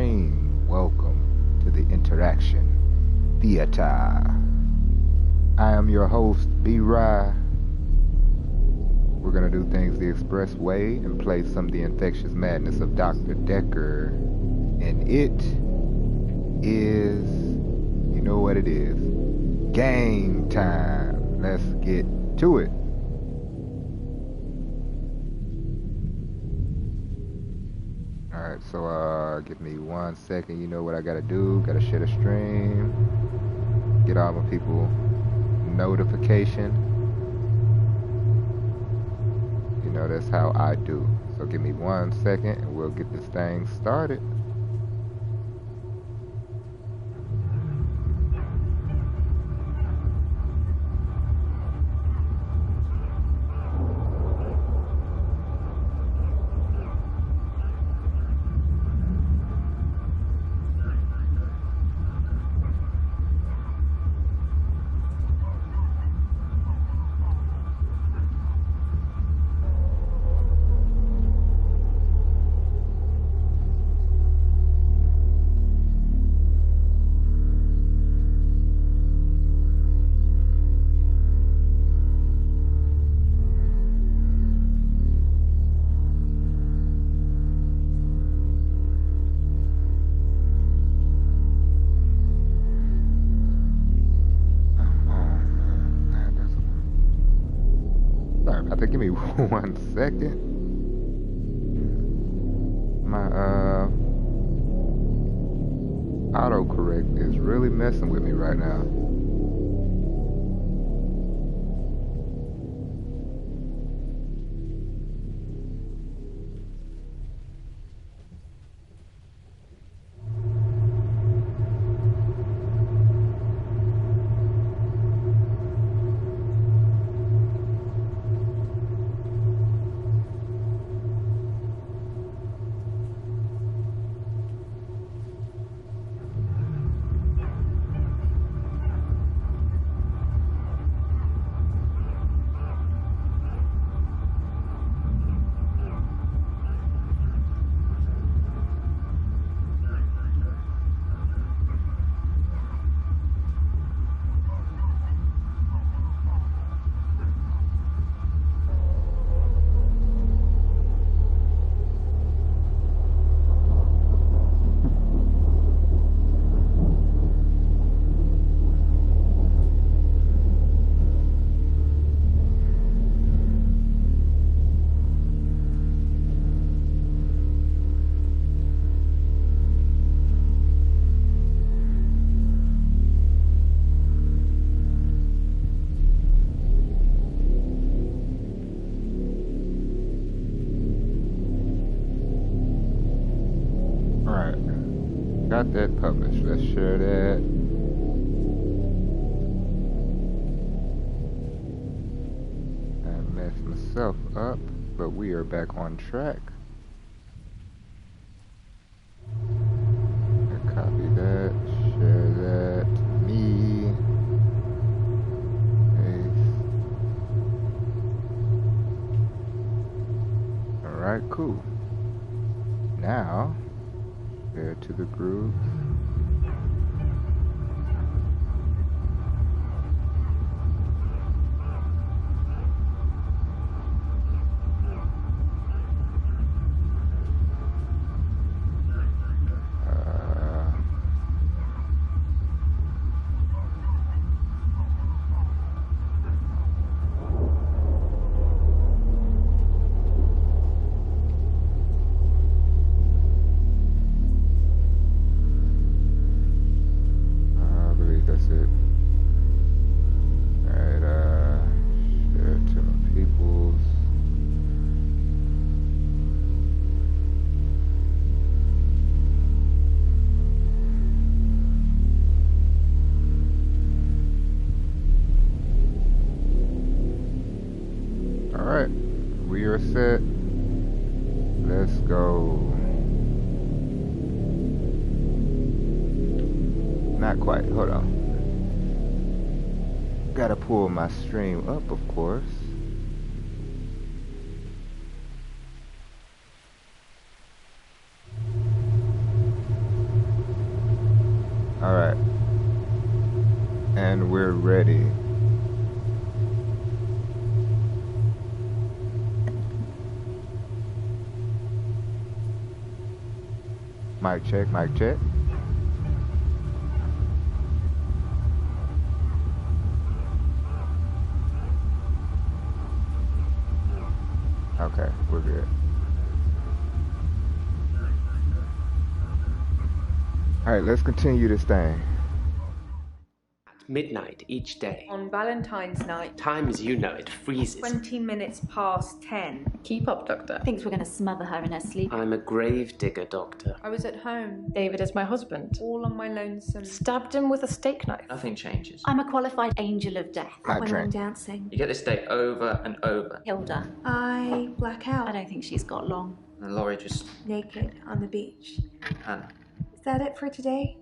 stream. Welcome to the EnterAction Theater. I am your host, B-Rhy. We're gonna do things the express way and play some of the infectious madness of Dr. Dekker. And it is, you know what it is, game time. Let's get to it. Alright, so give me 1 second. You know what I gotta do. Gotta share the stream. Get all my people notification. You know, that's how I do. So give me 1 second and we'll get this thing started. Give me 1 second. My autocorrect is really messing with me right now. Got that published. Let's share that. I messed myself up, but we are back on track. I copy that, share that, me, paste. Alright, cool. Now, share to the group. We are set. Let's go. Not quite. Hold on. Gotta pull my stream up, of course. And we're ready. Mic check, mic check. Okay, we're good. Alright, let's continue this thing. Midnight each day. On Valentine's night. Time as you know it freezes. 20 minutes past 10. Keep up, Doctor. Thinks we're going to smother her in her sleep. I'm a grave digger, Doctor. I was at home. David is my husband. All on my lonesome. Stabbed him with a steak knife. Nothing changes. I'm a qualified angel of death. My when drink. I'm dancing. You get this day over and over. Hilda. I black out. I don't think she's got long. And Laurie just... Naked on the beach. Hannah. Is that it for today?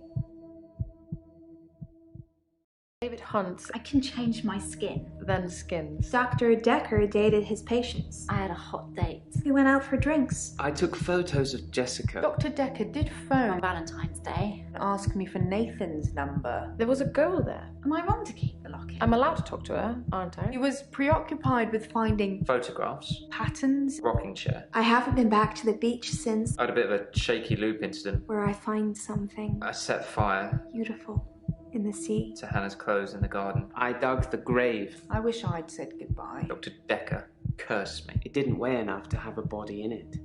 David hunts, I can change my skin. then skins. Dr. Dekker dated his patients. I had a hot date. We went out for drinks. I took photos of Jessica. Dr. Dekker did On phone Valentine's Day. and ask me for Nathan's number. There was a girl there. Am I wrong to keep the locket? I'm allowed to talk to her, aren't He I? was preoccupied with finding Photographs. patterns. Rocking chair. I haven't been back to the beach since I had a bit of a shaky loop incident. where I find something I set fire beautiful in the sea. to Hannah's clothes in the garden. I dug the grave. I wish I'd said goodbye. Dr. Dekker cursed me. It didn't weigh enough to have a body in it.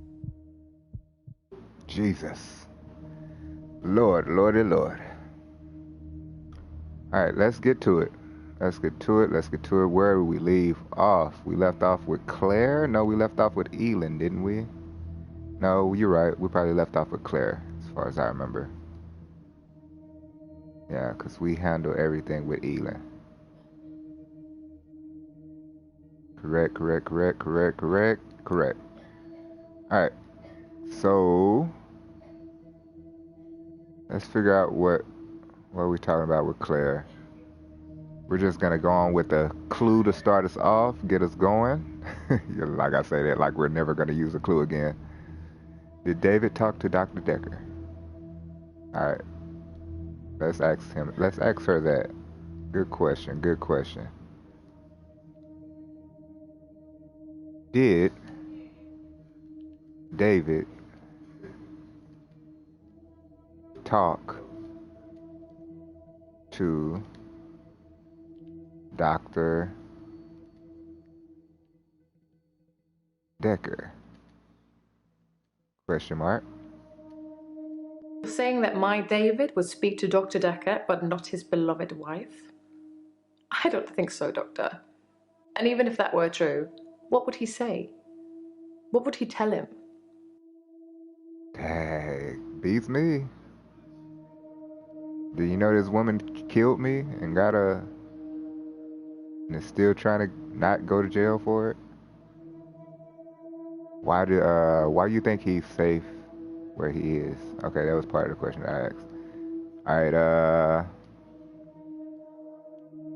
Jesus. Lord, Lordy, Lord. Alright, let's get to it. Let's get to it. Where did we leave off? We left off with Claire? No, we left off with Elin, didn't we? No, you're right. We probably left off with Claire, as far as I remember. Yeah, because we handle everything with Elin. Correct. Alright. So let's figure out what we're talking about with Claire. We're just gonna go on with a clue to start us off, get us going. Like I say that like we're never gonna use a clue again. Did David talk to Dr. Dekker? Alright. Let's ask her that. Good question. Did David talk to Dr. Dekker? Question mark. Saying that my David would speak to Dr. Dekker, but not his beloved wife? I don't think so, Doctor. And even if that were true, what would he say? What would he tell him? Dang, beats me. Do you know this woman killed me and is still trying to not go to jail for it? Why do you think he's safe where he is? Okay, that was part of the question I asked. Alright,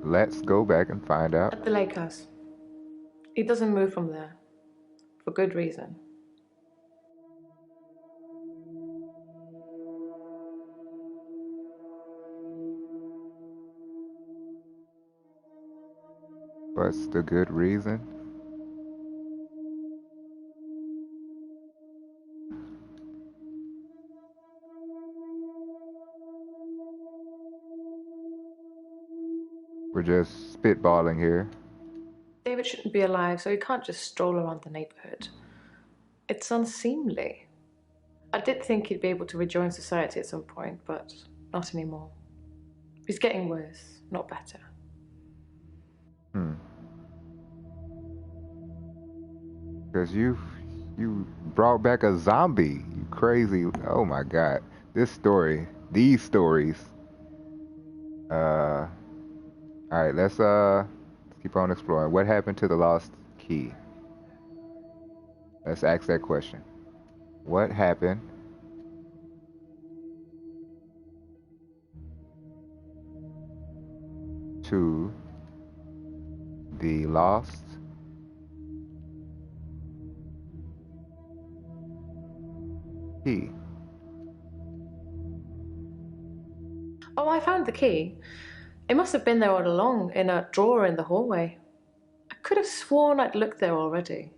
let's go back and find out. At the lake house. He doesn't move from there. For good reason. What's the good reason? We're just spitballing here. David shouldn't be alive, so he can't just stroll around the neighborhood. It's unseemly. I did think he'd be able to rejoin society at some point, but not anymore. He's getting worse, not better. Because you brought back a zombie. You crazy. Oh my god. These stories. Alright, let's keep on exploring. What happened to the lost key? Let's ask that question. What happened to the lost key? Oh, I found the key. It must have been there all along, in a drawer in the hallway. I could have sworn I'd looked there already.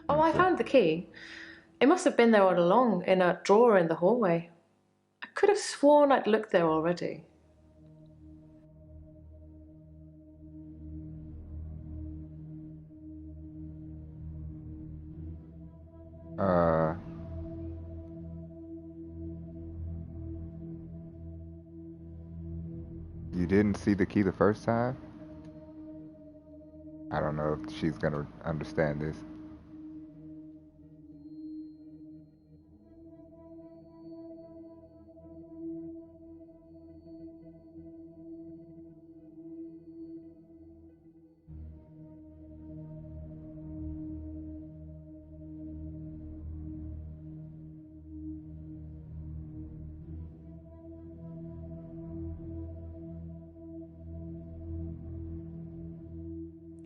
Oh, I found the key. It must have been there all along, in a drawer in the hallway. I could have sworn I'd looked there already. You didn't see the key the first time? I don't know if she's gonna understand this.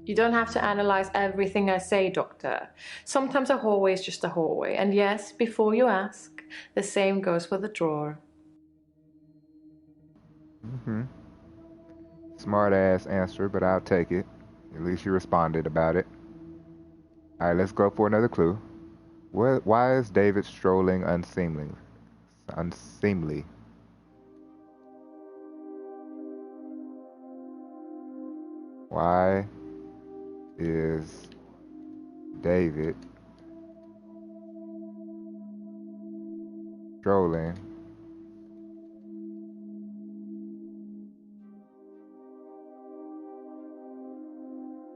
You don't have to analyze everything I say, Doctor. Sometimes a hallway is just a hallway. And yes, before you ask, the same goes for the drawer. Smart ass answer, but I'll take it. At least you responded about it. Alright, let's go for another clue. Why is David strolling unseemly? Unseemly. Why is David strolling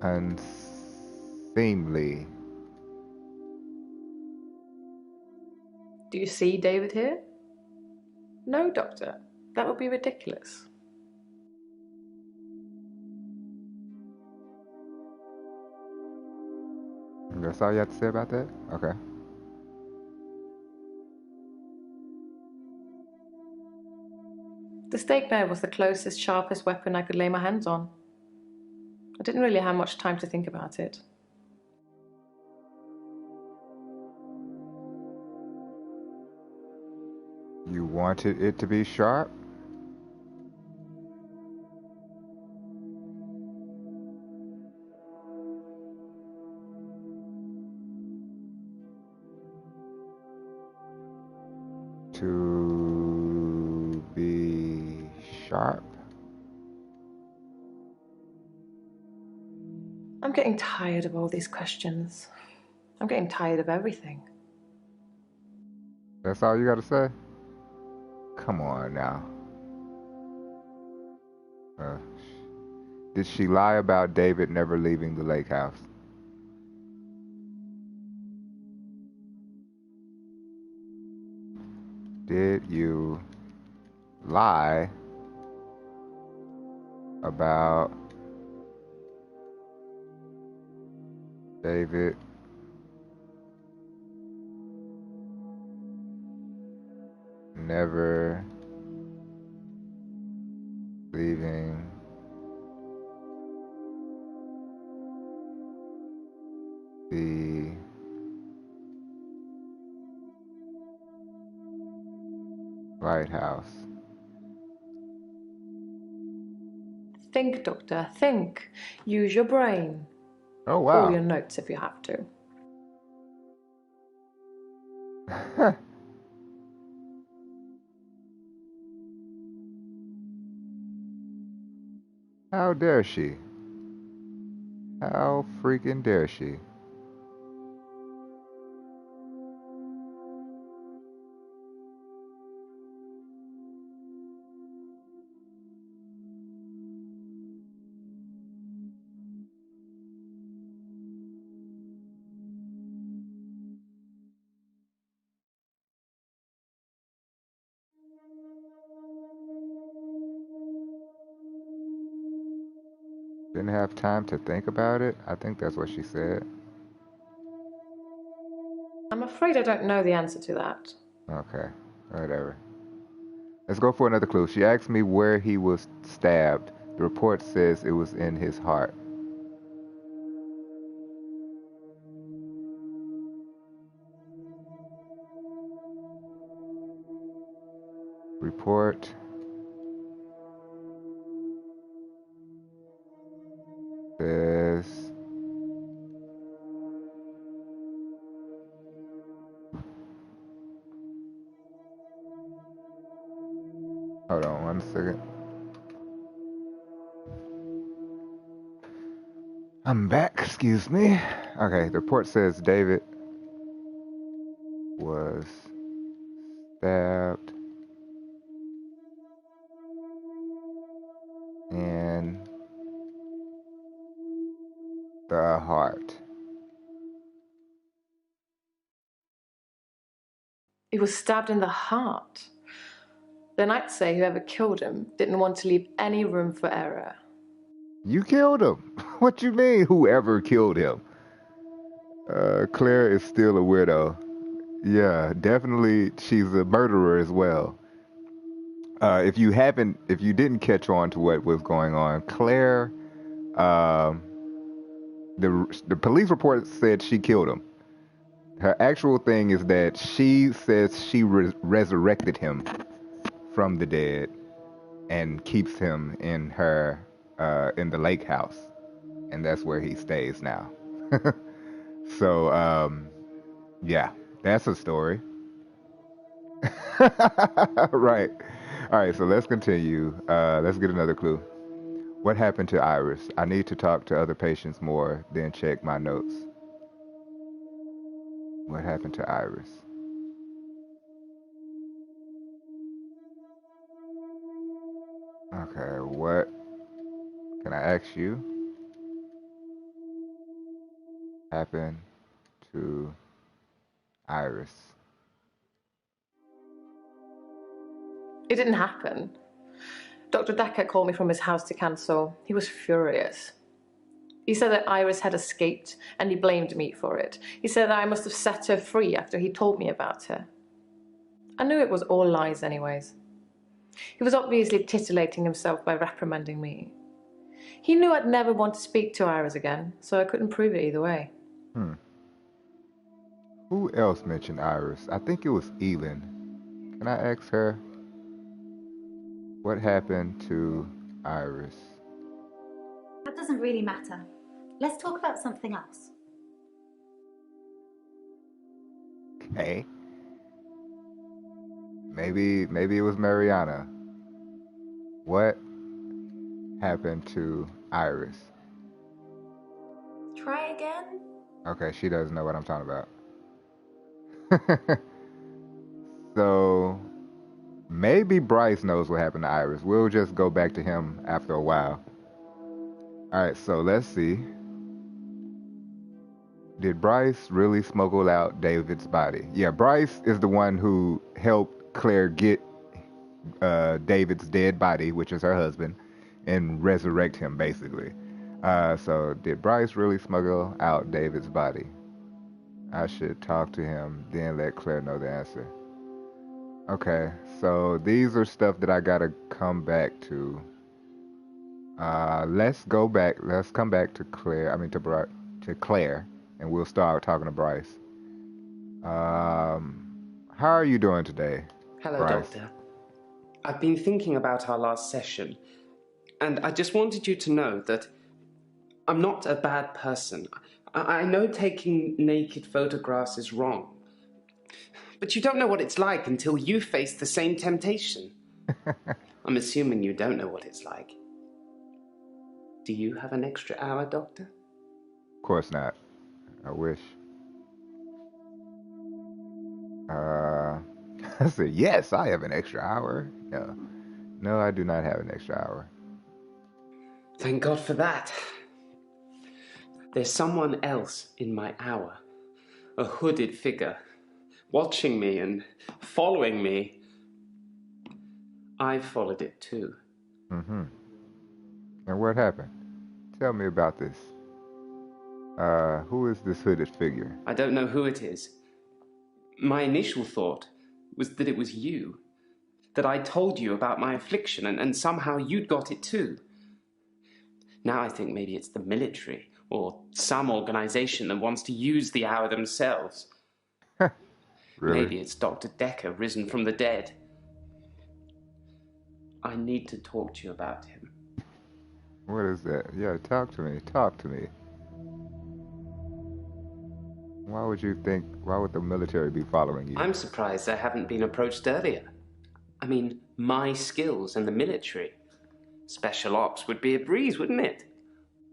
unseemly? Do you see David here? No, Doctor. That would be ridiculous. That's all you have to say about that? Okay. The steak knife was the closest, sharpest weapon I could lay my hands on. I didn't really have much time to think about it. You wanted it to be sharp? To be sharp? I'm getting tired of all these questions. I'm getting tired of everything. That's all you gotta say? Come on now. Did she lie about David never leaving the lake house? Did you lie about David never leaving the lighthouse? Think, Doctor, think. Use your brain. Oh, Or wow. your notes if you have to. How dare she? How freaking dare she? Didn't have time to think about it? I think that's what she said. I'm afraid I don't know the answer to that. Okay, whatever. Let's go for another clue. She asked me where he was stabbed. The report says it was in his heart. report. Says hold on 1 second. I'm back, excuse me. Okay, the report says David was stabbed in the heart. He was stabbed in the heart. Then I'd say whoever killed him didn't want to leave any room for error. You killed him. What you mean, whoever killed him? Claire is still a weirdo. Yeah, definitely she's a murderer as well. If you didn't catch on to what was going on, Claire, the police report said she killed him. Her actual thing is that she says she resurrected him from the dead and keeps him in her in the lake house, and that's where he stays now. So yeah, that's a story. Right. All right, so let's continue. Let's get another clue. What happened to Iris? I need to talk to other patients more, then check my notes. What happened to Iris? Okay, what can I ask you happened to Iris? It didn't happen. Dr. Dekker called me from his house to cancel. He was furious. He said that Iris had escaped and he blamed me for it. He said that I must have set her free after he told me about her. I knew it was all lies anyways. He was obviously titillating himself by reprimanding me. He knew I'd never want to speak to Iris again, so I couldn't prove it either way. Who else mentioned Iris? I think it was Elin. Can I ask her what happened to Iris? That doesn't really matter. Let's talk about something else. Okay. Maybe it was Mariana. What happened to Iris? Try again? Okay, she doesn't know what I'm talking about. So maybe Bryce knows what happened to Iris. We'll just go back to him after a while. Alright, so let's see. Did Bryce really smuggle out David's body? Yeah, Bryce is the one who helped Claire get David's dead body, which is her husband, and resurrect him, basically. So did Bryce really smuggle out David's body? I should talk to him, then let Claire know the answer. Okay, so these are stuff that I gotta come back to. Let's come back to Claire, to Claire, and we'll start talking to Bryce. How are you doing today, Hello, Bryce? Doctor. I've been thinking about our last session, and I just wanted you to know that I'm not a bad person. I know taking naked photographs is wrong, but you don't know what it's like until you face the same temptation. I'm assuming you don't know what it's like. Do you have an extra hour, Doctor? Of course not. I wish. I said, yes, I have an extra hour. No, I do not have an extra hour. Thank God for that. There's someone else in my hour. A hooded figure. Watching me and following me. I followed it too. Mm-hmm. And what happened? Tell me about this. Who is this hooded figure? I don't know who it is. My initial thought was that it was you. That I told you about my affliction and somehow you'd got it too. Now I think maybe it's the military or some organization that wants to use the hour themselves. Really? Maybe it's Dr. Dekker risen from the dead. I need to talk to you about him. What is that? Yeah, talk to me. Talk to me. Why would the military be following you? I'm surprised I haven't been approached earlier. I mean, my skills in the military. Special ops would be a breeze, wouldn't it?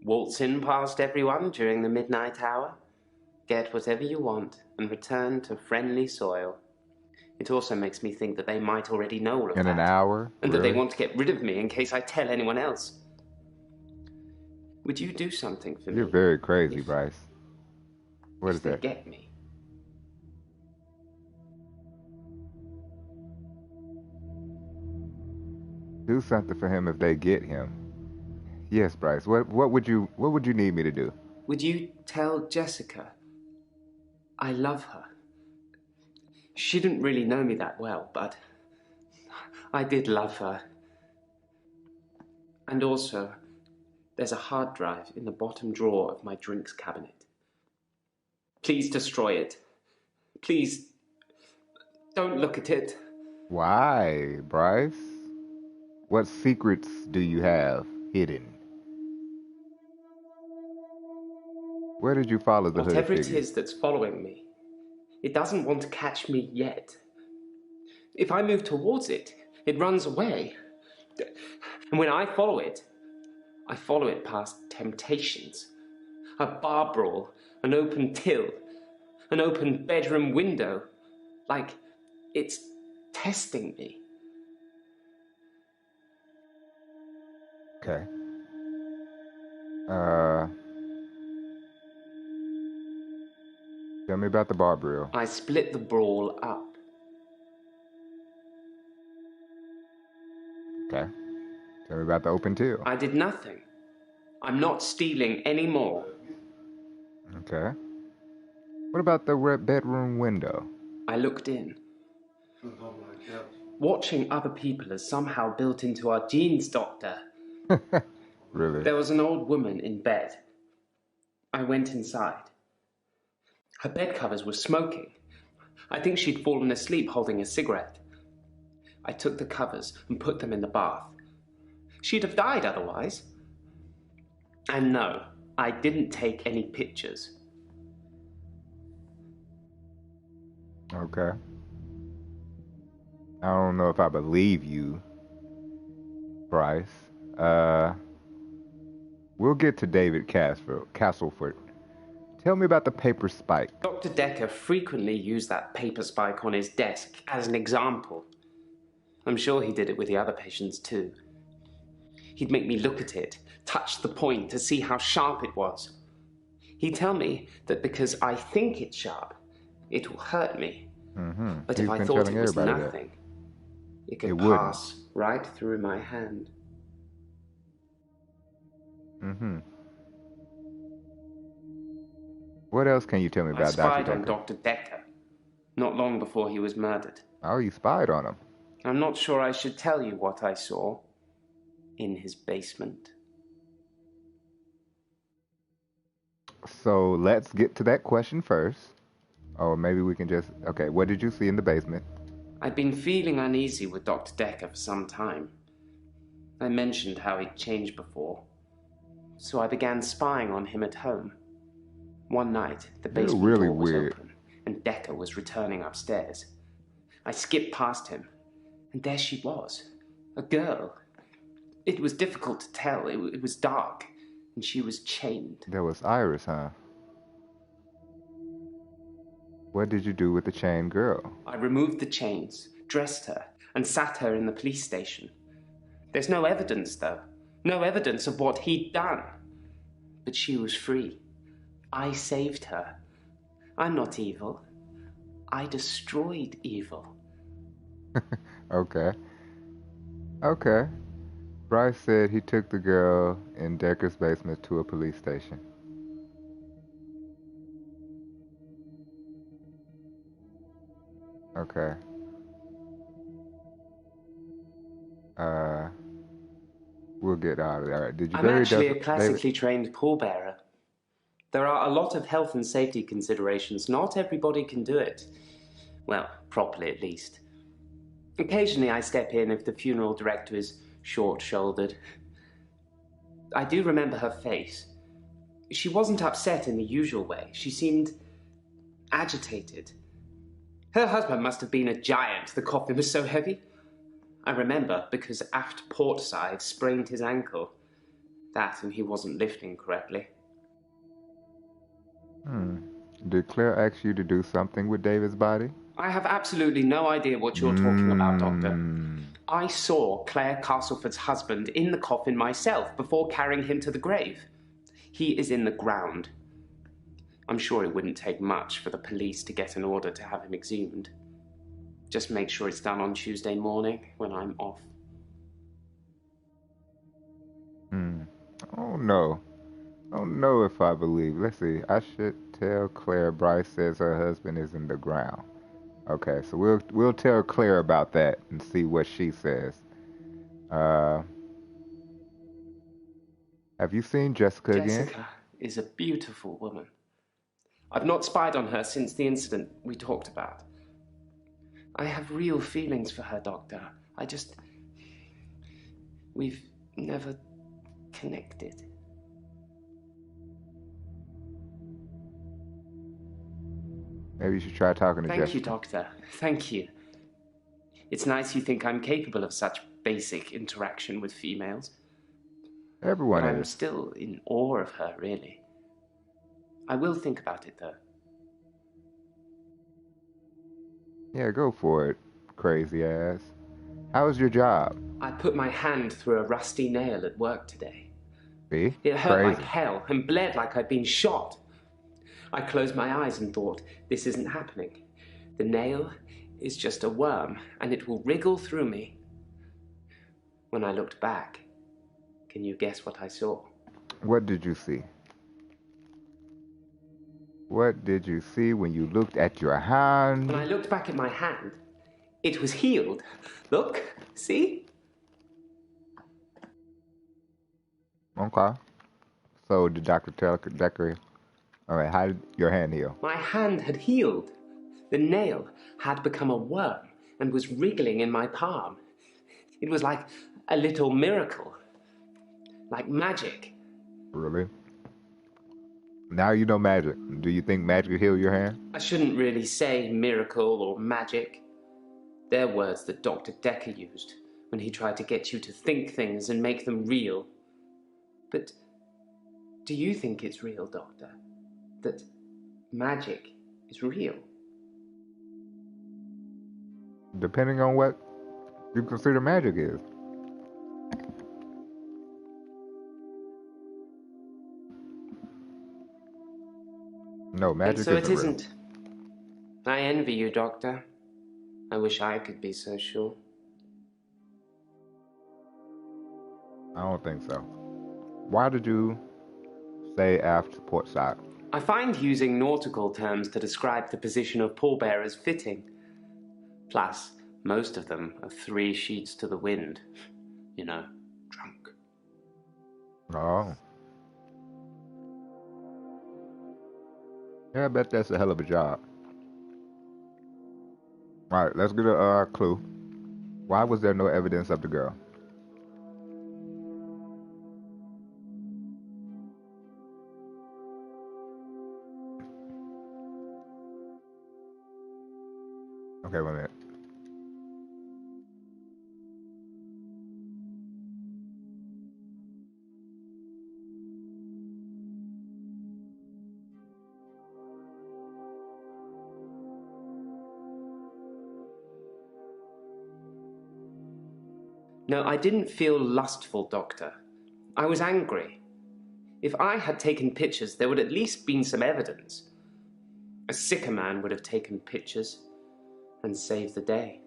Waltz in past everyone during the midnight hour, get whatever you want, and return to friendly soil. It also makes me think that they might already know all of that. In an hour? And that they Really? want to get rid of me in case I tell anyone else. Would you do something for me? You're very crazy, Bryce. What is If they that? get me? Do something for him if they get him. Yes, Bryce. What would you need me to do? Would you tell Jessica I love her? She didn't really know me that well, but I did love her. And also, there's a hard drive in the bottom drawer of my drinks cabinet. Please destroy it. Please, don't look at it. Why, Bryce? What secrets do you have hidden? Where did you follow the Whatever hooded it figure? is that's following me, it doesn't want to catch me yet. If I move towards it, it runs away. And when I follow it past temptations. A bar brawl, an open till, an open bedroom window. Like it's testing me. Okay. Tell me about the bar brawl. I split the brawl up. Okay. Tell me about the open till. I did nothing. I'm not stealing anymore. Okay. What about the bedroom window? I looked in. Oh my God. Watching other people is somehow built into our genes, Doctor. Really? There was an old woman in bed. I went inside. Her bed covers were smoking. I think she'd fallen asleep holding a cigarette. I took the covers and put them in the bath. She'd have died otherwise. And no, I didn't take any pictures. Okay. I don't know if I believe you, Bryce. We'll get to David Castleford. Tell me about the paper spike. Dr. Dekker frequently used that paper spike on his desk as an example. I'm sure he did it with the other patients too. He'd make me look at it, touch the point to see how sharp it was. He'd tell me that because I think it's sharp, it will hurt me. Mm-hmm. But He's if I been thought telling it was everybody that. nothing, it could It wouldn't. pass right through my hand. Mm-hmm. What else can you tell me I about spied Dr. on Dekker? Dr. Dekker, not long before he was murdered. Oh, you spied on him. I'm not sure I should tell you what I saw in his basement. So let's get to that question first. Or maybe we can just... Okay, what did you see in the basement? I'd been feeling uneasy with Dr. Dekker for some time. I mentioned how he'd changed before. So I began spying on him at home. One night, the You're basement really door was weird. open, and Dekker was returning upstairs. I skipped past him, and there she was, a girl. It was difficult to tell. It was dark, and she was chained. That was Iris, huh? What did you do with the chained girl? I removed the chains, dressed her, and sat her in the police station. There's no evidence, though. No evidence of what he'd done. But she was free. I saved her. I'm not evil. I destroyed evil. Okay. Okay. Bryce said he took the girl in Dekker's basement to a police station. Okay. We'll get out of there. All right. Did you I'm bury actually a David? classically trained pallbearer. There are a lot of health and safety considerations. Not everybody can do it. Well, properly at least. Occasionally I step in if the funeral director is short-shouldered. I do remember her face. She wasn't upset in the usual way. She seemed agitated. Her husband must have been a giant. The coffin was so heavy. I remember because aft port side sprained his ankle. That and he wasn't lifting correctly. Did Claire ask you to do something with David's body? I have absolutely no idea what you're talking about, Doctor. I saw Claire Castleford's husband in the coffin myself before carrying him to the grave. He is in the ground. I'm sure it wouldn't take much for the police to get an order to have him exhumed. Just make sure it's done on Tuesday morning when I'm off. Oh no. I don't know if I believe. Let's see. I should tell Claire Bryce says her husband is in the ground. Okay, so we'll tell Claire about that and see what she says. Have you seen Jessica again? Jessica is a beautiful woman. I've not spied on her since the incident we talked about. I have real feelings for her, Doctor. We've never connected. Maybe you should try talking to Jessica. Thank you, Doctor. Thank you. It's nice you think I'm capable of such basic interaction with females. Everyone But I'm is. still in awe of her, really. I will think about it, though. Yeah, go for it, crazy ass. How was your job? I put my hand through a rusty nail at work today. See? It hurt Crazy. like hell and bled like I'd been shot. I closed my eyes and thought, this isn't happening. The nail is just a worm, and it will wriggle through me. When I looked back, can you guess what I saw? What did you see? What did you see when you looked at your hand? When I looked back at my hand, it was healed. Look, see? Okay. So did Dr. Dekker... Alright, how did your hand heal? My hand had healed. The nail had become a worm and was wriggling in my palm. It was like a little miracle. Like magic. Really? Now you know magic. Do you think magic will heal your hand? I shouldn't really say miracle or magic. They're words that Dr. Dekker used when he tried to get you to think things and make them real. But do you think it's real, Doctor? That magic is real? Depending on what you consider magic is. No, magic So it isn't real. isn't. I envy you, Doctor. I wish I could be so sure. I don't think so. Why did you say aft port side? I find using nautical terms to describe the position of pallbearers fitting. Plus, most of them are 3 sheets to the wind. You know, drunk. Oh. Yeah, I bet that's a hell of a job. Alright, let's get a clue. Why was there no evidence of the girl? Okay, 1 minute. No, I didn't feel lustful, Doctor. I was angry. If I had taken pictures, there would at least been some evidence. A sicker man would have taken pictures and saved the day.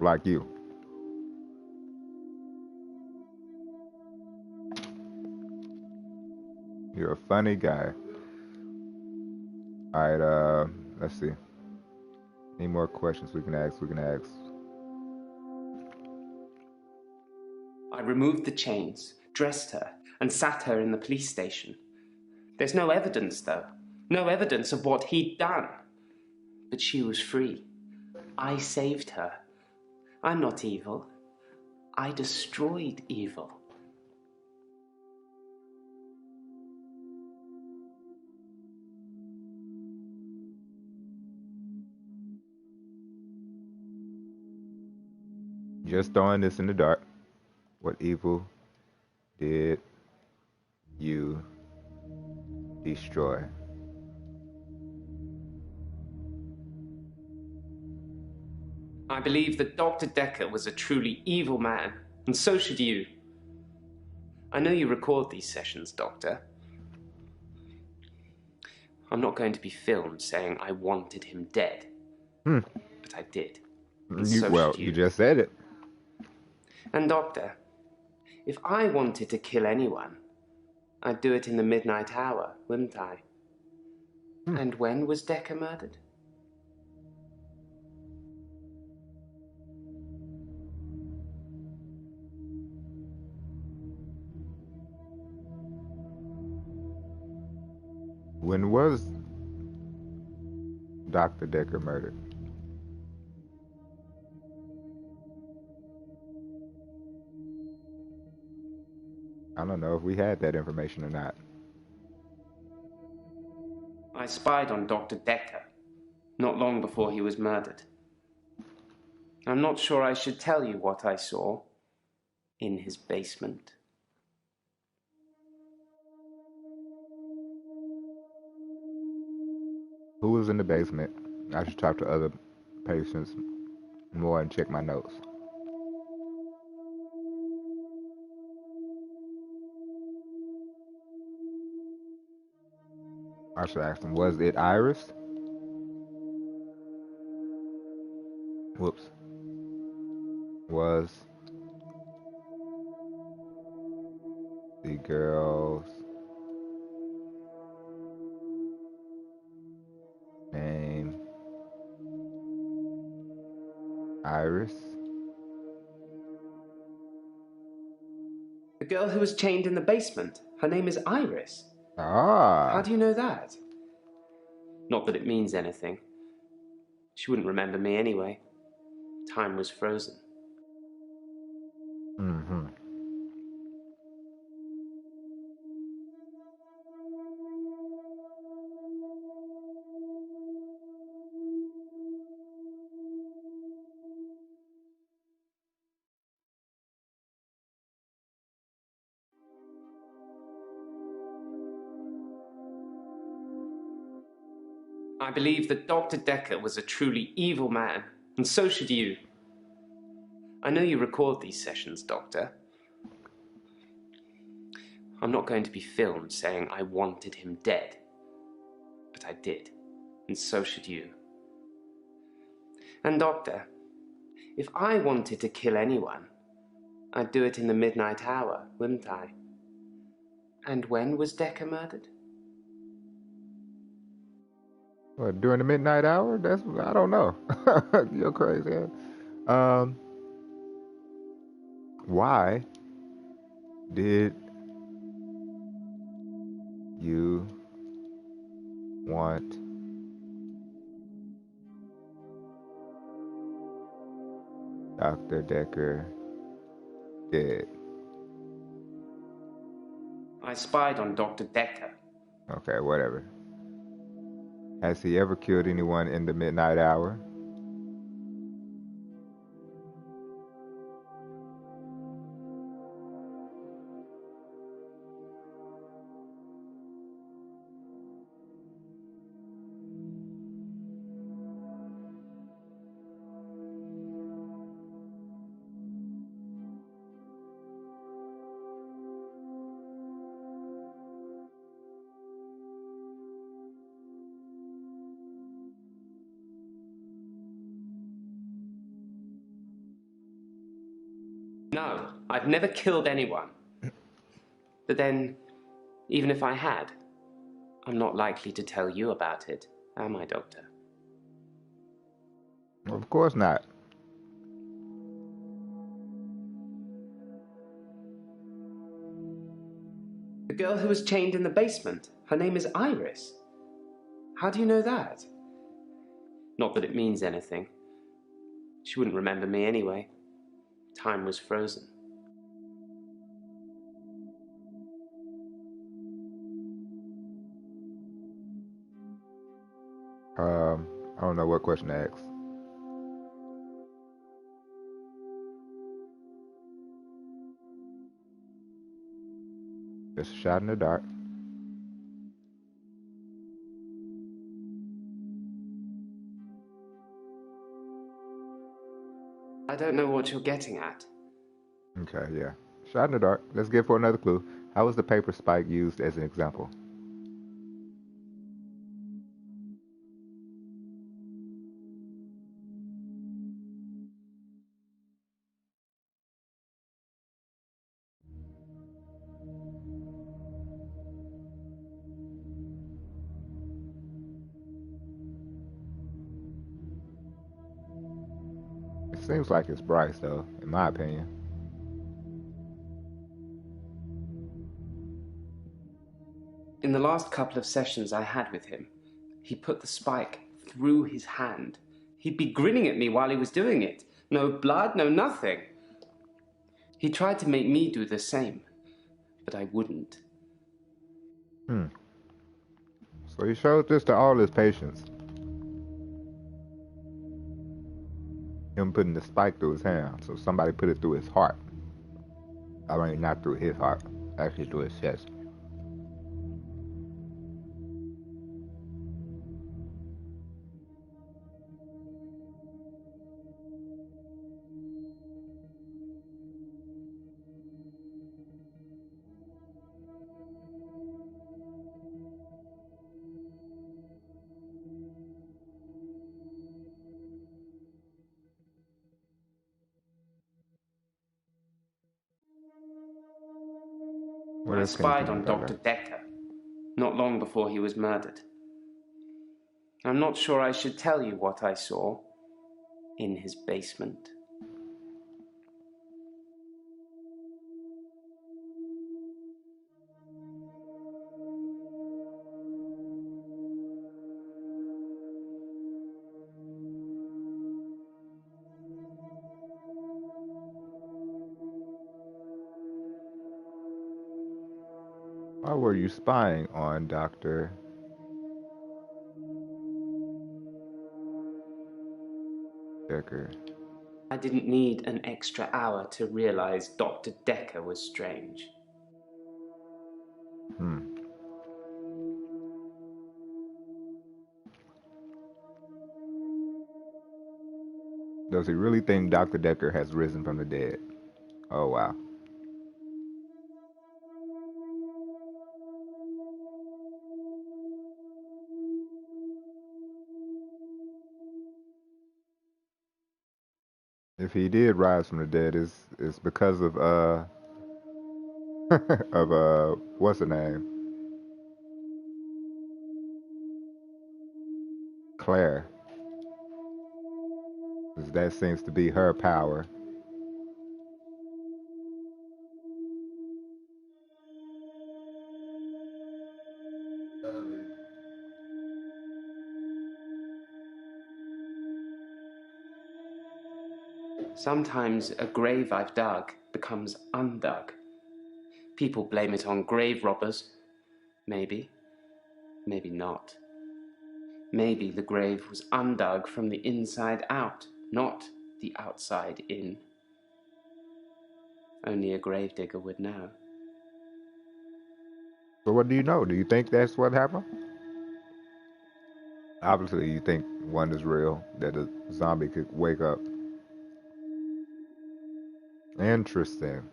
Like you. You're a funny guy. Alright, let's see. Any more questions we can ask? I removed the chains, dressed her, and sat her in the police station. There's no evidence, though. No evidence of what he'd done. But she was free. I saved her. I'm not evil. I destroyed evil. Just throwing this in the dark. What evil did you destroy? I believe that Dr. Dekker was a truly evil man, and so should you. I know you record these sessions, Doctor. I'm not going to be filmed saying I wanted him dead. But I did. And so should You just said it. And Doctor, if I wanted to kill anyone, I'd do it in the midnight hour, wouldn't I? And when was Dekker murdered? When was Dr. Dekker murdered? I don't know if we had that information or not. I spied on Dr. Dekker, not long before he was murdered. I'm not sure I should tell you what I saw in his basement. Who was in the basement? I should talk to other patients more and check my notes. I should ask them, was it Iris? Whoops. Was the girl's name Iris? The girl who was chained in the basement, her name is Iris. Ah. How do you know that? Not that it means anything. She wouldn't remember me anyway. Time was frozen. Mm-hmm. I believe that Dr. Dekker was a truly evil man, and so should you. I know you record these sessions, Doctor. I'm not going to be filmed saying I wanted him dead. But I did, and so should you. And Doctor, if I wanted to kill anyone, I'd do it in the midnight hour, wouldn't I? And when was Dekker murdered? What, during the midnight hour? I don't know. You're crazy. Why did you want Dr. Dekker dead? I spied on Dr. Dekker. Okay, whatever. Has he ever killed anyone in the midnight hour? No, I've never killed anyone. But then, even if I had, I'm not likely to tell you about it, am I, Doctor? Of course not. The girl who was chained in the basement, her name is Iris. How do you know that? Not that it means anything. She wouldn't remember me anyway. Time was frozen. I don't know what question to ask. Just a shot in the dark. I don't know what you're getting at. Okay, yeah. Shot in the dark. Let's get for another clue. How was the paper spike used as an example? It seems like it's Bryce, though, in my opinion. In the last couple of sessions I had with him, he put the spike through his hand. He'd be grinning at me while he was doing it. No blood, no nothing. He tried to make me do the same, but I wouldn't. So he showed this to all his patients. Him putting the spike through his hand. So somebody put it through his heart. I mean, not through his heart. Actually through his chest. What I else can you spied think on about Dr. that? Dekker, not long before he was murdered. I'm not sure I should tell you what I saw in his basement. Why were you spying on Dr. Dekker? I didn't need an extra hour to realize Dr. Dekker was strange. Does he really think Dr. Dekker has risen from the dead? Oh, wow. If he did rise from the dead, it's because of of what's her name? Claire. 'Cause that seems to be her power. Sometimes a grave I've dug becomes undug. People blame it on grave robbers. Maybe. Maybe not. Maybe the grave was undug from the inside out, not the outside in. Only a gravedigger would know. So what do you know? Do you think that's what happened? Obviously, you think one is real, that a zombie could wake up. Interesting.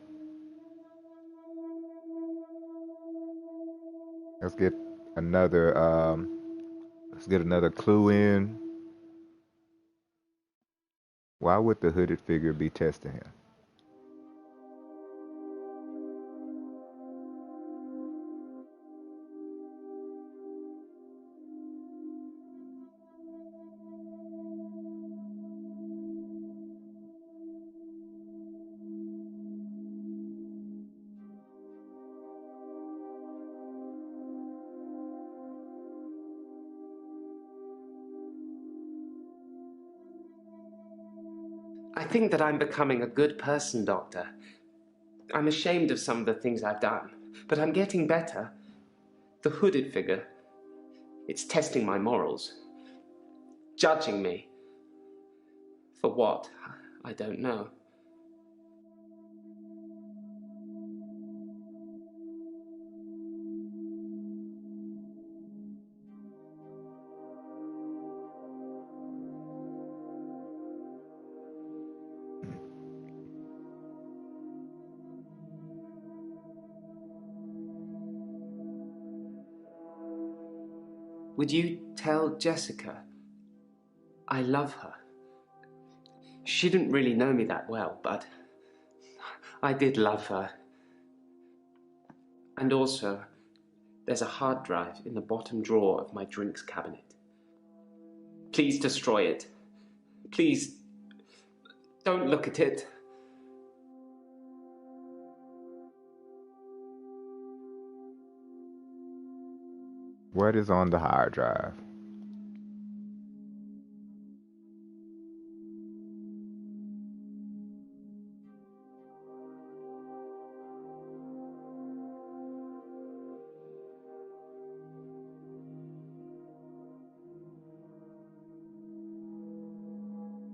Let's get another let's get another clue in. Why would the hooded figure be testing him? I think that I'm becoming a good person, Doctor. I'm ashamed of some of the things I've done, but I'm getting better. The hooded figure, it's testing my morals. Judging me. For what? I don't know. Would you tell Jessica I love her? She didn't really know me that well, but I did love her. And also, there's a hard drive in the bottom drawer of my drinks cabinet. Please destroy it. Please, don't look at it. What is on the hard drive?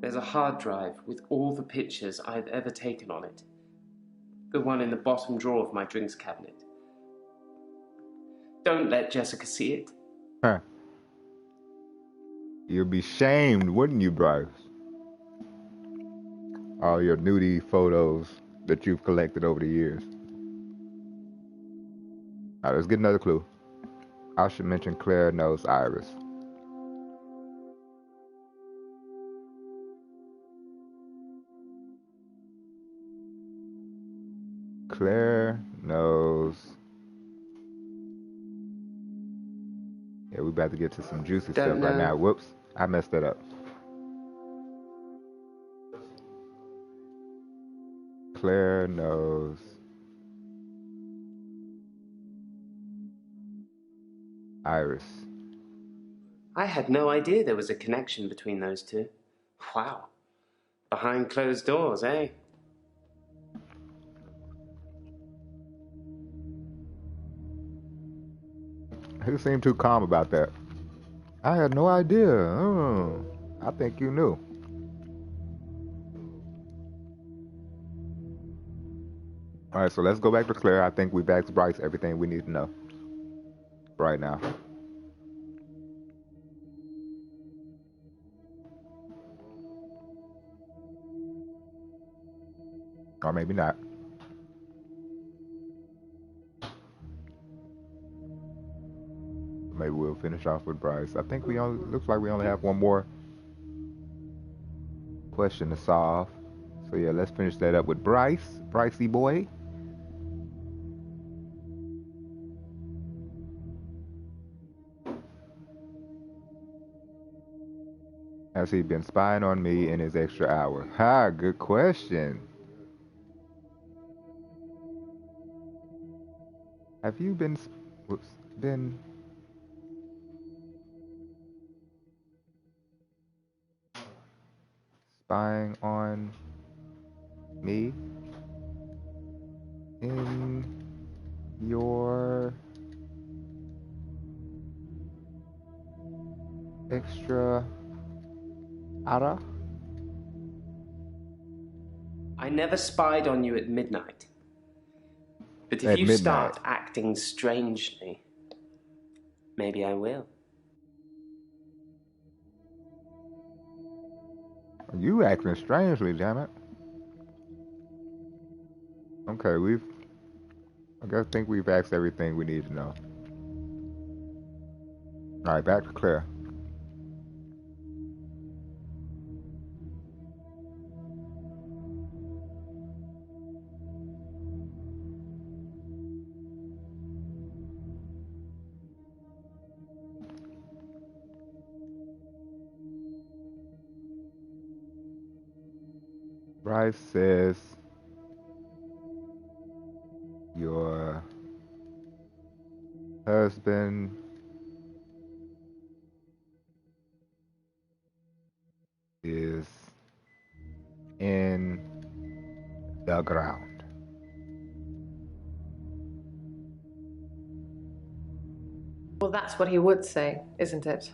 There's a hard drive with all the pictures I've ever taken on it. The one in the bottom drawer of my drinks cabinet. Don't let Jessica see it. Huh. You'd be shamed, wouldn't you, Bryce? All your nudie photos that you've collected over the years. Alright, let's get another clue. I should mention Claire knows Iris. Claire knows. Yeah, we about to get to some juicy stuff right now. Whoops, I messed that up. Claire knows Iris. I had no idea there was a connection between those two. Wow. Behind closed doors, eh? He seemed too calm about that. I had no idea. I think you knew. Alright, so let's go back to Claire. I think we've asked Bryce everything we need to know right now. Or maybe not. Maybe we'll finish off with Bryce. I think looks like we only have one more question to solve. So yeah, let's finish that up with Bryce. Brycey boy. Has he been spying on me in his extra hour? Ha, good question. Have you been spying on me in your extra hour? I never spied on you at midnight. But if At you midnight. start acting strangely, maybe I will. You acting strangely, damn it. Okay, I think we've asked everything we need to know. Alright, back to Claire. Bryce says your husband is in the ground. Well, that's what he would say, isn't it?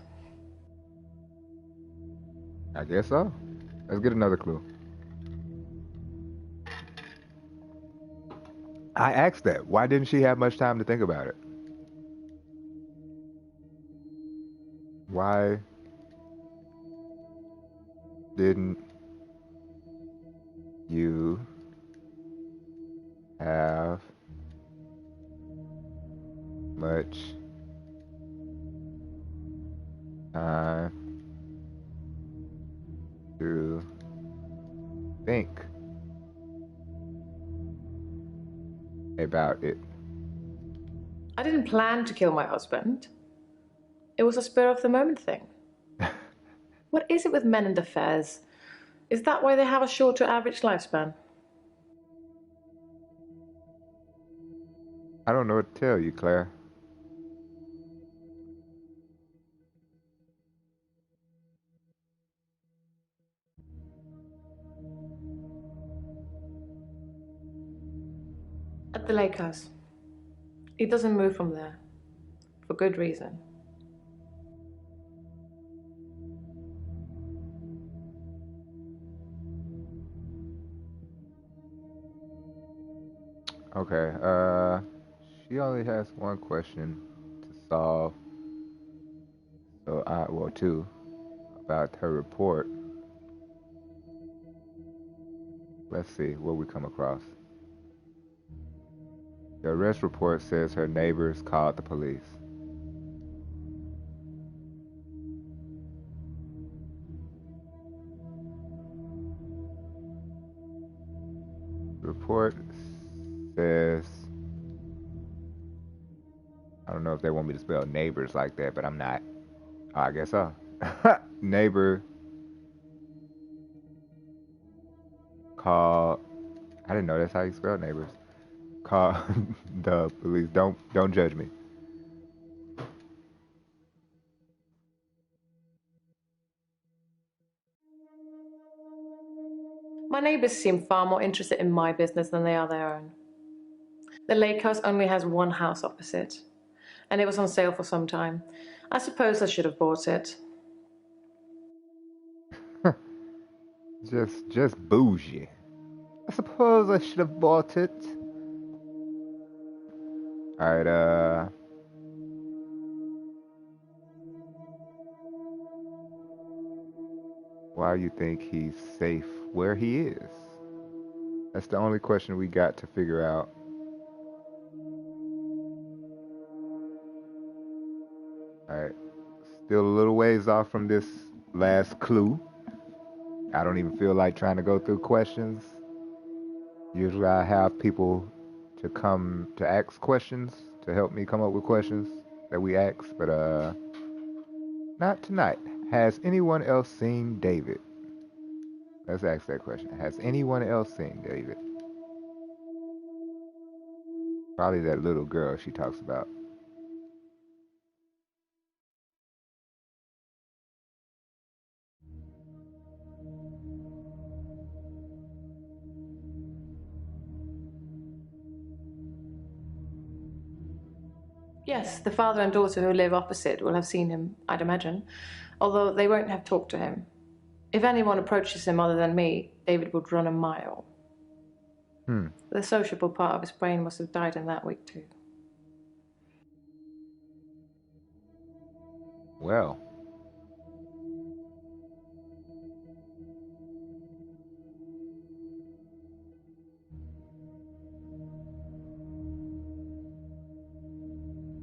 I guess so. Let's get another clue. I asked that. Why didn't she have much time to think about it? Why didn't you have much time to think about it? I didn't plan to kill my husband. It was a spur-of-the-moment thing. What is it with men and affairs? Is that why they have a shorter average lifespan? I don't know what to tell you, Claire. At the lake house. He doesn't move from there. For good reason. Okay, she only has one question to solve. So well, two, about her report. Let's see what we come across. The arrest report says her neighbors called the police. The report says, I don't know if they want me to spell neighbors like that, but I'm not. Oh, I guess so. Neighbor called. I didn't know that's how you spell neighbors. Call the police. Don't judge me. My neighbors seem far more interested in my business than they are their own. The lake house only has one house opposite, and it was on sale for some time. I suppose I should have bought it. Just bougie. I suppose I should have bought it. Alright, why you think he's safe where he is? That's the only question we got to figure out. Alright. Still a little ways off from this last clue. I don't even feel like trying to go through questions. Usually I have people to come to ask questions, to help me come up with questions that we ask, but not tonight. Has anyone else seen David? Let's ask that question. Has anyone else seen David? Probably that little girl she talks about. Yes, the father and daughter who live opposite will have seen him, I'd imagine, although they won't have talked to him. If anyone approaches him other than me, David would run a mile. The sociable part of his brain must have died in that week too. Well.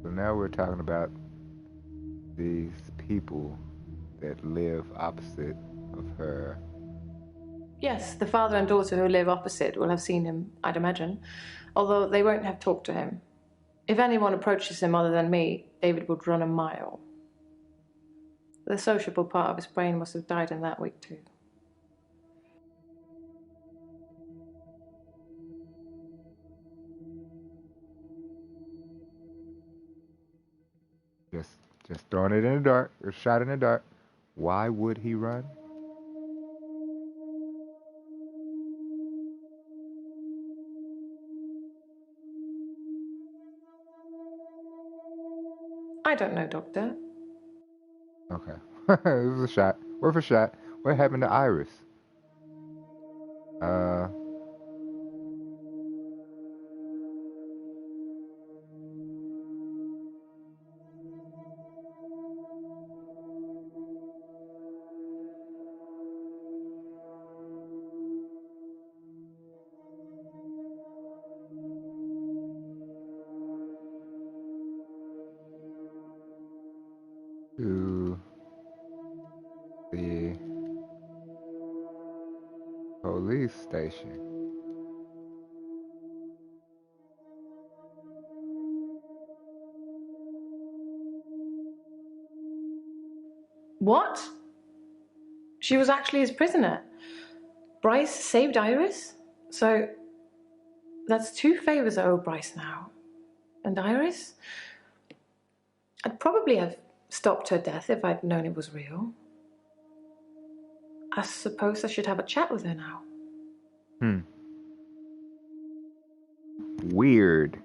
So now we're talking about these people that live opposite of her. Yes, the father and daughter who live opposite will have seen him, I'd imagine, although they won't have talked to him. If anyone approaches him other than me, David would run a mile. The sociable part of his brain must have died in that week too. Just throwing it in the dark, or shot in the dark. Why would he run? I don't know, Doctor. Okay. It was a shot. Worth a shot. What happened to Iris? Uh, to the police station. What? She was actually his prisoner. Bryce saved Iris? So that's 2 favors I owe Bryce now. And Iris? I'd probably have stopped her death if I'd known it was real. I suppose I should have a chat with her now. Weird.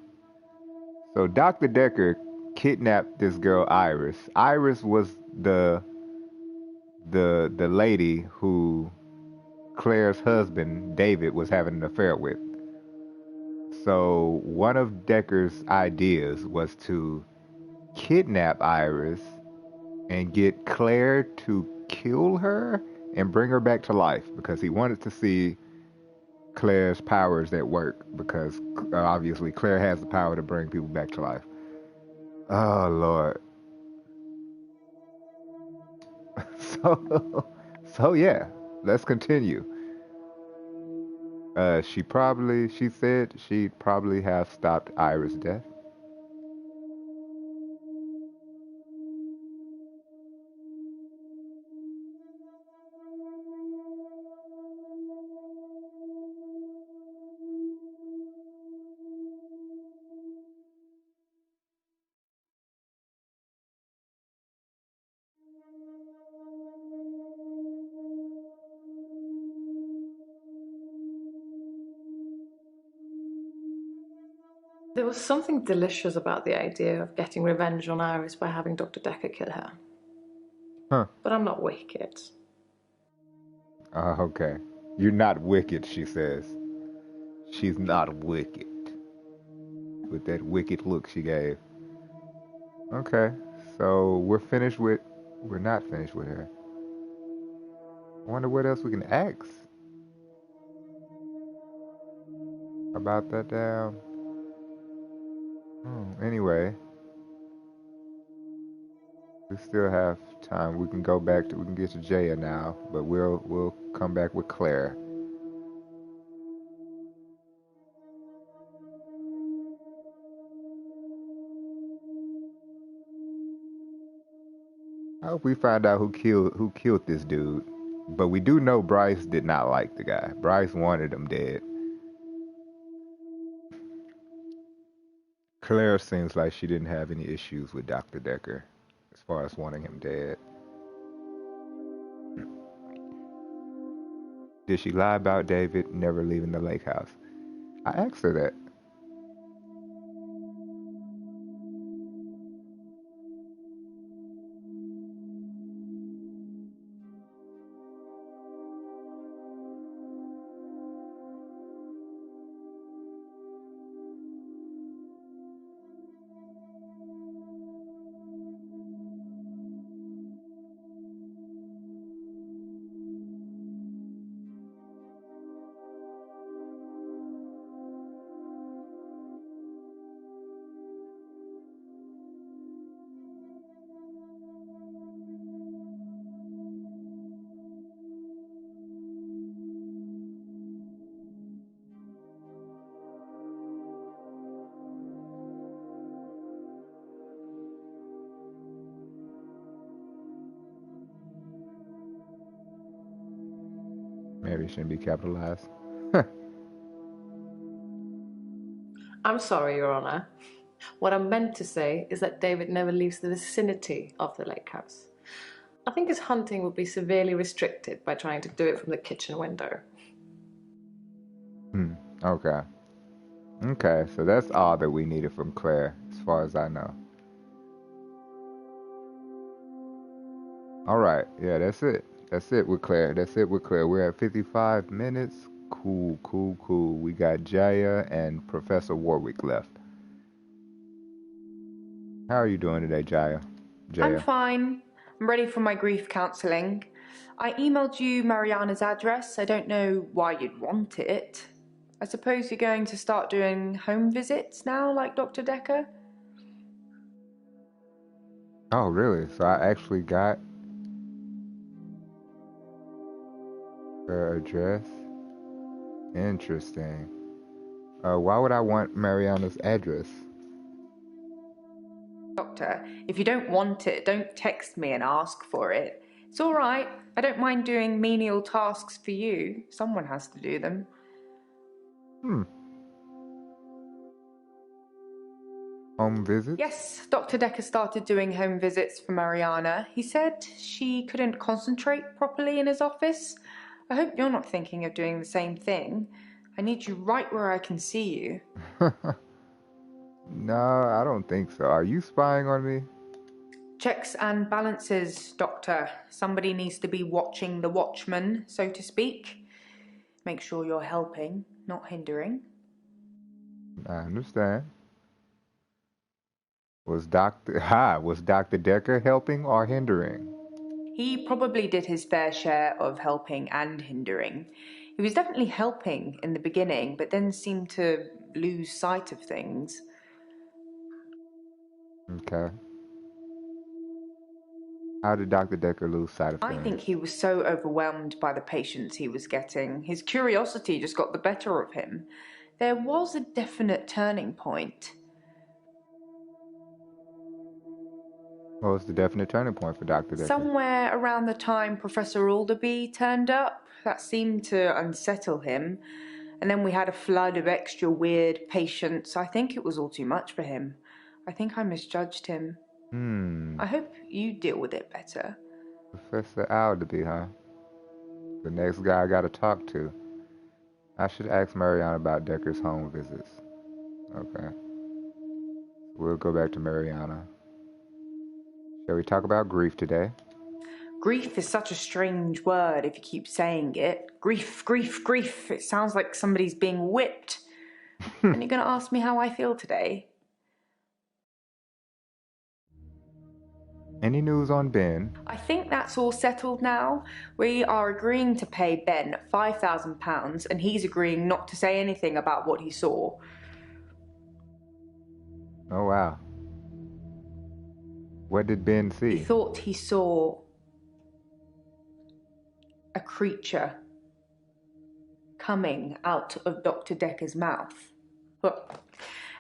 So Dr. Dekker kidnapped this girl Iris. Iris was the lady who Claire's husband, David, was having an affair with. So one of Dekker's ideas was to kidnap Iris and get Claire to kill her and bring her back to life because he wanted to see Claire's powers at work because obviously Claire has the power to bring people back to life. Oh Lord. So yeah, let's continue. She said she'd probably have stopped Iris' death. There was something delicious about the idea of getting revenge on Iris by having Dr. Dekker kill her. Huh. But I'm not wicked. Okay. You're not wicked, she says. She's not wicked. With that wicked look she gave. Okay. So we're not finished with her. I wonder what else we can ask about that damn. Anyway. We still have time. We can get to Jaya now, but we'll come back with Claire. I hope we find out who killed this dude. But we do know Bryce did not like the guy. Bryce wanted him dead. Claire seems like she didn't have any issues with Dr. Dekker as far as wanting him dead. Did she lie about David never leaving the lake house? I asked her that. Maybe it shouldn't be capitalized. I'm sorry, Your Honor. What I meant to say is that David never leaves the vicinity of the lake house. I think his hunting would be severely restricted by trying to do it from the kitchen window. Okay. Okay, so that's all that we needed from Claire, as far as I know. All right. Yeah, that's it. That's it with Claire. That's it with Claire. We're at 55 minutes. Cool, cool, cool. We got Jaya and Professor Warwick left. How are you doing today, Jaya? I'm fine. I'm ready for my grief counselling. I emailed you Mariana's address. I don't know why you'd want it. I suppose you're going to start doing home visits now, like Dr. Dekker? Oh, really? So I actually got her address? Interesting. Why would I want Mariana's address? Doctor, if you don't want it, don't text me and ask for it. It's all right. I don't mind doing menial tasks for you. Someone has to do them. Home visits? Yes, Dr. Dekker started doing home visits for Mariana. He said she couldn't concentrate properly in his office. I hope you're not thinking of doing the same thing. I need you right where I can see you. No, I don't think so. Are you spying on me? Checks and balances, Doctor. Somebody needs to be watching the watchman, so to speak. Make sure you're helping, not hindering. I understand. Was Dr. Dekker helping or hindering? He probably did his fair share of helping and hindering. He was definitely helping in the beginning, but then seemed to lose sight of things. Okay. How did Dr. Dekker lose sight of I things? think he was so overwhelmed by the patients he was getting. His curiosity just got the better of him. There was a definite turning point. What was the definite turning point for Dr. Dekker? Somewhere around the time Professor Alderby turned up, that seemed to unsettle him. And then we had a flood of extra weird patients. I think it was all too much for him. I think I misjudged him. I hope you deal with it better. Professor Alderby, huh? The next guy I gotta talk to. I should ask Mariana about Dekker's home visits. Okay. We'll go back to Mariana. Shall we talk about grief today? Grief is such a strange word if you keep saying it. Grief, grief, grief. It sounds like somebody's being whipped. And you're going to ask me how I feel today? Any news on Ben? I think that's all settled now. We are agreeing to pay Ben £5,000 and he's agreeing not to say anything about what he saw. Oh, wow. What did Ben see? He thought he saw a creature coming out of Dr. Dekker's mouth. Well,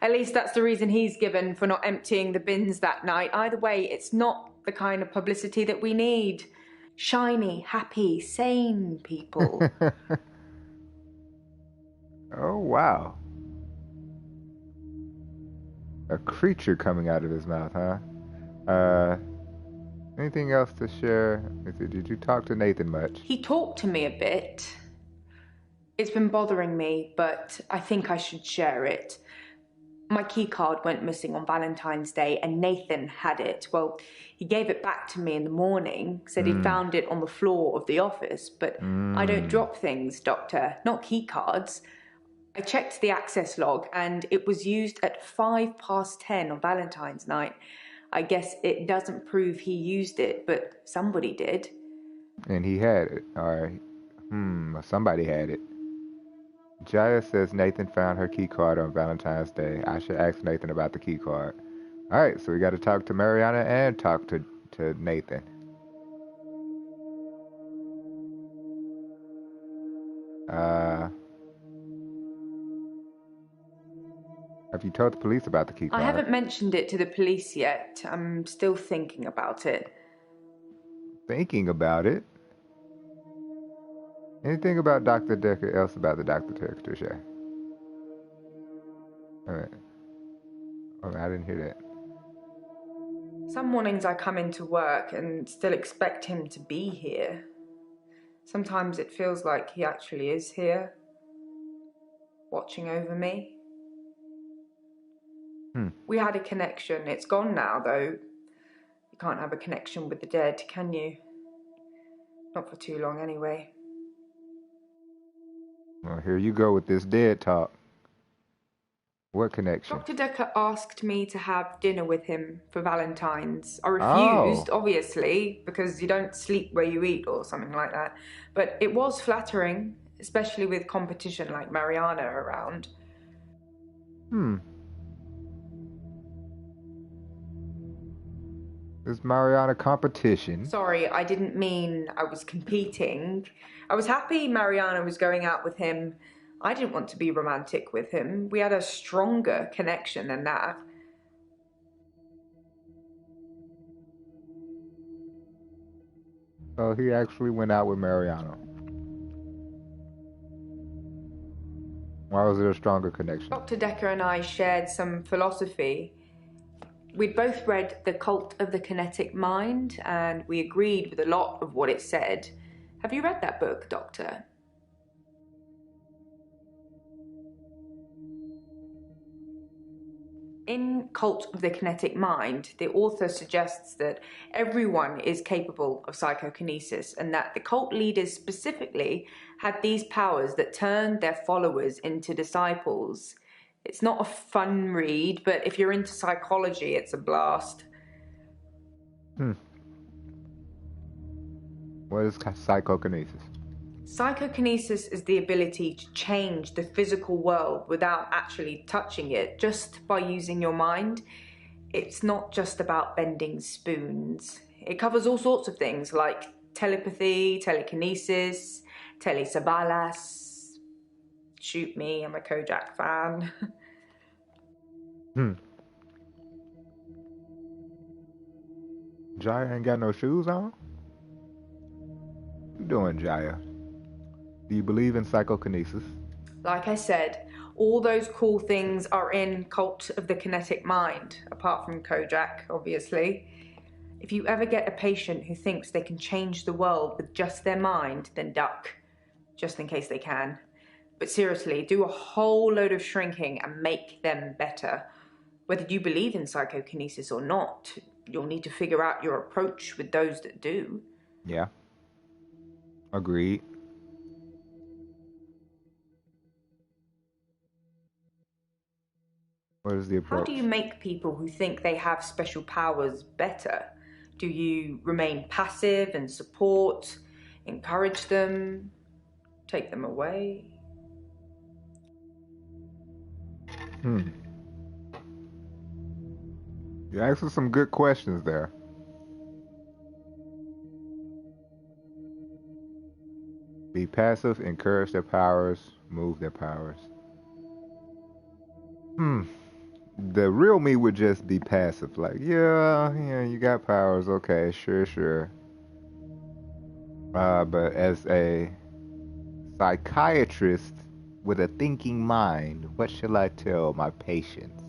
at least that's the reason he's given for not emptying the bins that night. Either way, it's not the kind of publicity that we need. Shiny, happy, sane people. Oh, wow. A creature coming out of his mouth, huh? Anything else to share? Did you talk to Nathan much? He talked to me a bit. It's been bothering me, but I think I should share it. My key card went missing on Valentine's Day and Nathan had it. Well, he gave it back to me in the morning, said he found it on the floor of the office, but I don't drop things, Doctor, not key cards. I checked the access log and it was used at 10:05 on Valentine's night. I guess it doesn't prove he used it, but somebody did. And he had it, or somebody had it. Jaya says Nathan found her key card on Valentine's Day. I should ask Nathan about the key card. All right, so we got to talk to Mariana and talk to Nathan. Have you told the police about the key card? I haven't mentioned it to the police yet. I'm still thinking about it. Thinking about it? Anything about Dr. Dekker else about the Dr. Dekker show? I didn't hear that. Some mornings I come into work and still expect him to be here. Sometimes it feels like he actually is here, watching over me. We had a connection. It's gone now, though. You can't have a connection with the dead, can you? Not for too long, anyway. Well, here you go with this dead talk. What connection? Dr. Dekker asked me to have dinner with him for Valentine's. I Oh. refused, obviously, because you don't sleep where you eat or something like that. But it was flattering, especially with competition like Mariana around. Is Mariana competition? Sorry, I didn't mean I was competing. I was happy Mariana was going out with him. I didn't want to be romantic with him. We had a stronger connection than that. So he actually went out with Mariana. Why was there a stronger connection? Dr. Dekker and I shared some philosophy. We'd both read The Cult of the Kinetic Mind, and we agreed with a lot of what it said. Have you read that book, Doctor? In Cult of the Kinetic Mind, the author suggests that everyone is capable of psychokinesis and that the cult leaders specifically had these powers that turned their followers into disciples. It's not a fun read, but if you're into psychology, it's a blast. What is psychokinesis? Psychokinesis is the ability to change the physical world without actually touching it, just by using your mind. It's not just about bending spoons. It covers all sorts of things like telepathy, telekinesis, telesabalas. Shoot me, I'm a Kojak fan. Jaya ain't got no shoes on? What you doing, Jaya? Do you believe in psychokinesis? Like I said, all those cool things are in Cult of the Kinetic Mind, apart from Kojak, obviously. If you ever get a patient who thinks they can change the world with just their mind, then duck, just in case they can. But seriously, do a whole load of shrinking and make them better. Whether you believe in psychokinesis or not, you'll need to figure out your approach with those that do. Yeah. Agreed. What is the approach? How do you make people who think they have special powers better? Do you remain passive and support, encourage them, take them away? You asked some good questions there. Be passive, encourage their powers, move their powers. The real me would just be passive, like, yeah, you got powers, okay, sure. But as a psychiatrist with a thinking mind, what shall I tell my patients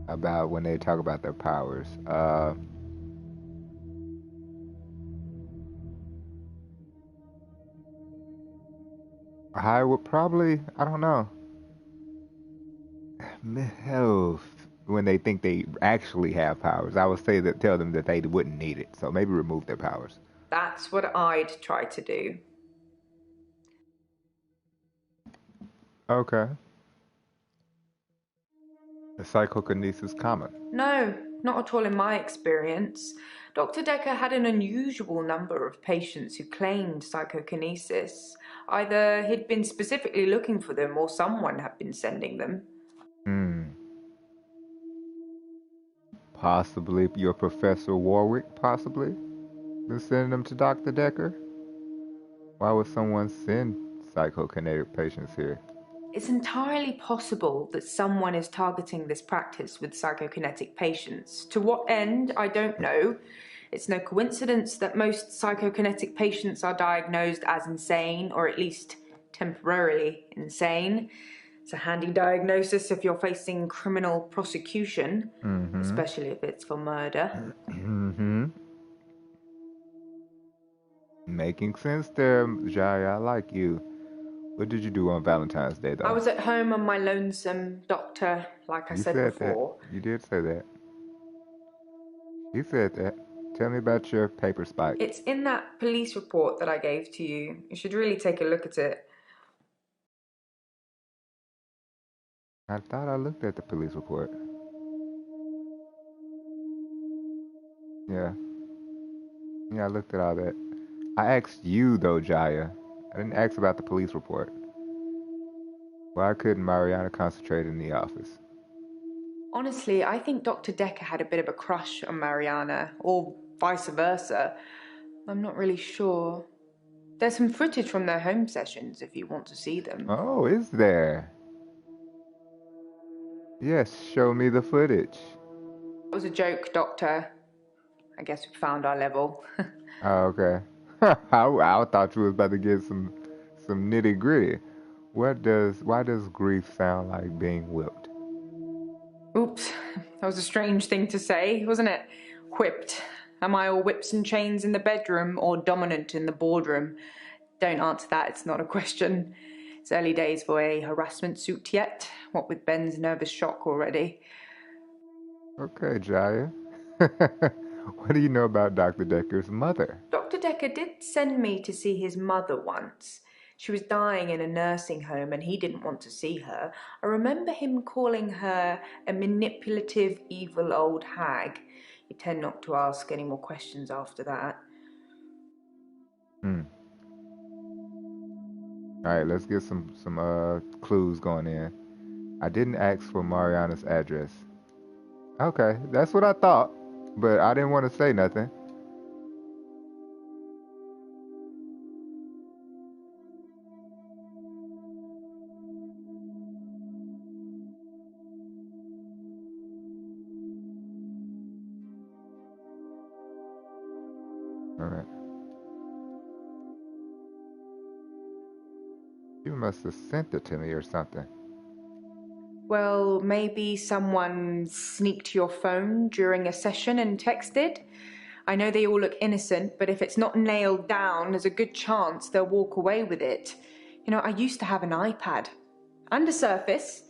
about when they talk about their powers? I would probably, I don't know. When they think they actually have powers, I would say that tell them that they wouldn't need it. So maybe remove their powers. That's what I'd try to do. Okay. Is psychokinesis common? No, not at all in my experience. Dr. Dekker had an unusual number of patients who claimed psychokinesis. Either he'd been specifically looking for them or someone had been sending them. Possibly your Professor Warwick, possibly? Been sending them to Dr. Dekker? Why would someone send psychokinetic patients here? It's entirely possible that someone is targeting this practice with psychokinetic patients. To what end, I don't know. It's no coincidence that most psychokinetic patients are diagnosed as insane, or at least temporarily insane. It's a handy diagnosis if you're facing criminal prosecution, especially if it's for murder. Making sense there, Jaya. I like you. What did you do on Valentine's Day, though? I was at home on my lonesome, Doctor, like I said before. That. You did say that. You said that. Tell me about your paper spike. It's in that police report that I gave to you. You should really take a look at it. I thought I looked at the police report. Yeah. Yeah, I looked at all that. I asked you, though, Jaya. I didn't ask about the police report. Why couldn't Mariana concentrate in the office? Honestly, I think Dr. Dekker had a bit of a crush on Mariana, or vice versa. I'm not really sure. There's some footage from their home sessions if you want to see them. Oh, is there? Yes, show me the footage. It was a joke, Doctor. I guess we found our level. Oh, okay. I thought you was about to get some nitty gritty. Why does grief sound like being whipped? Oops, that was a strange thing to say, wasn't it? Whipped. Am I all whips and chains in the bedroom or dominant in the boardroom? Don't answer that, it's not a question. It's early days for a harassment suit yet, what with Ben's nervous shock already. Okay, Jaya. What do you know about Dr. Dekker's mother? Dr. Dekker did send me to see his mother once. She was dying in a nursing home and he didn't want to see her. I remember him calling her a manipulative, evil old hag. You tend not to ask any more questions after that. Alright, let's get some clues going in. I didn't ask for Mariana's address. Okay, that's what I thought, but I didn't want to say nothing. Alright. You must have sent it to me or something. Well, maybe someone sneaked your phone during a session and texted? I know they all look innocent, but if it's not nailed down, there's a good chance they'll walk away with it. You know, I used to have an iPad. And a Surface.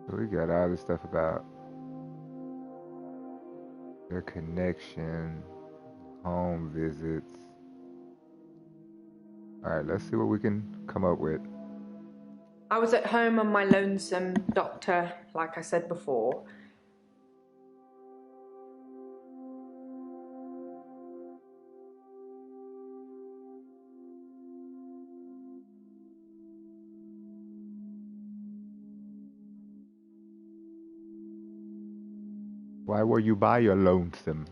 So we got all this stuff about their connection, home visits. Alright, let's see what we can come up with. I was at home on my lonesome, Doctor, like I said before. Why were you by your lonesome?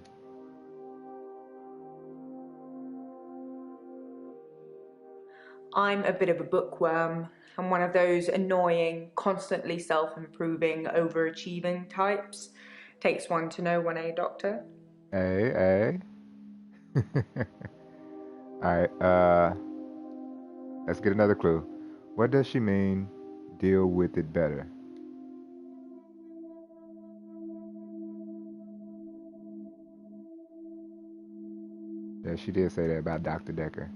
I'm a bit of a bookworm. I'm one of those annoying, constantly self-improving, overachieving types. Takes one to know one, Doctor? Hey. Alright, let's get another clue. What does she mean, deal with it better? Yeah, she did say that about Dr. Dekker.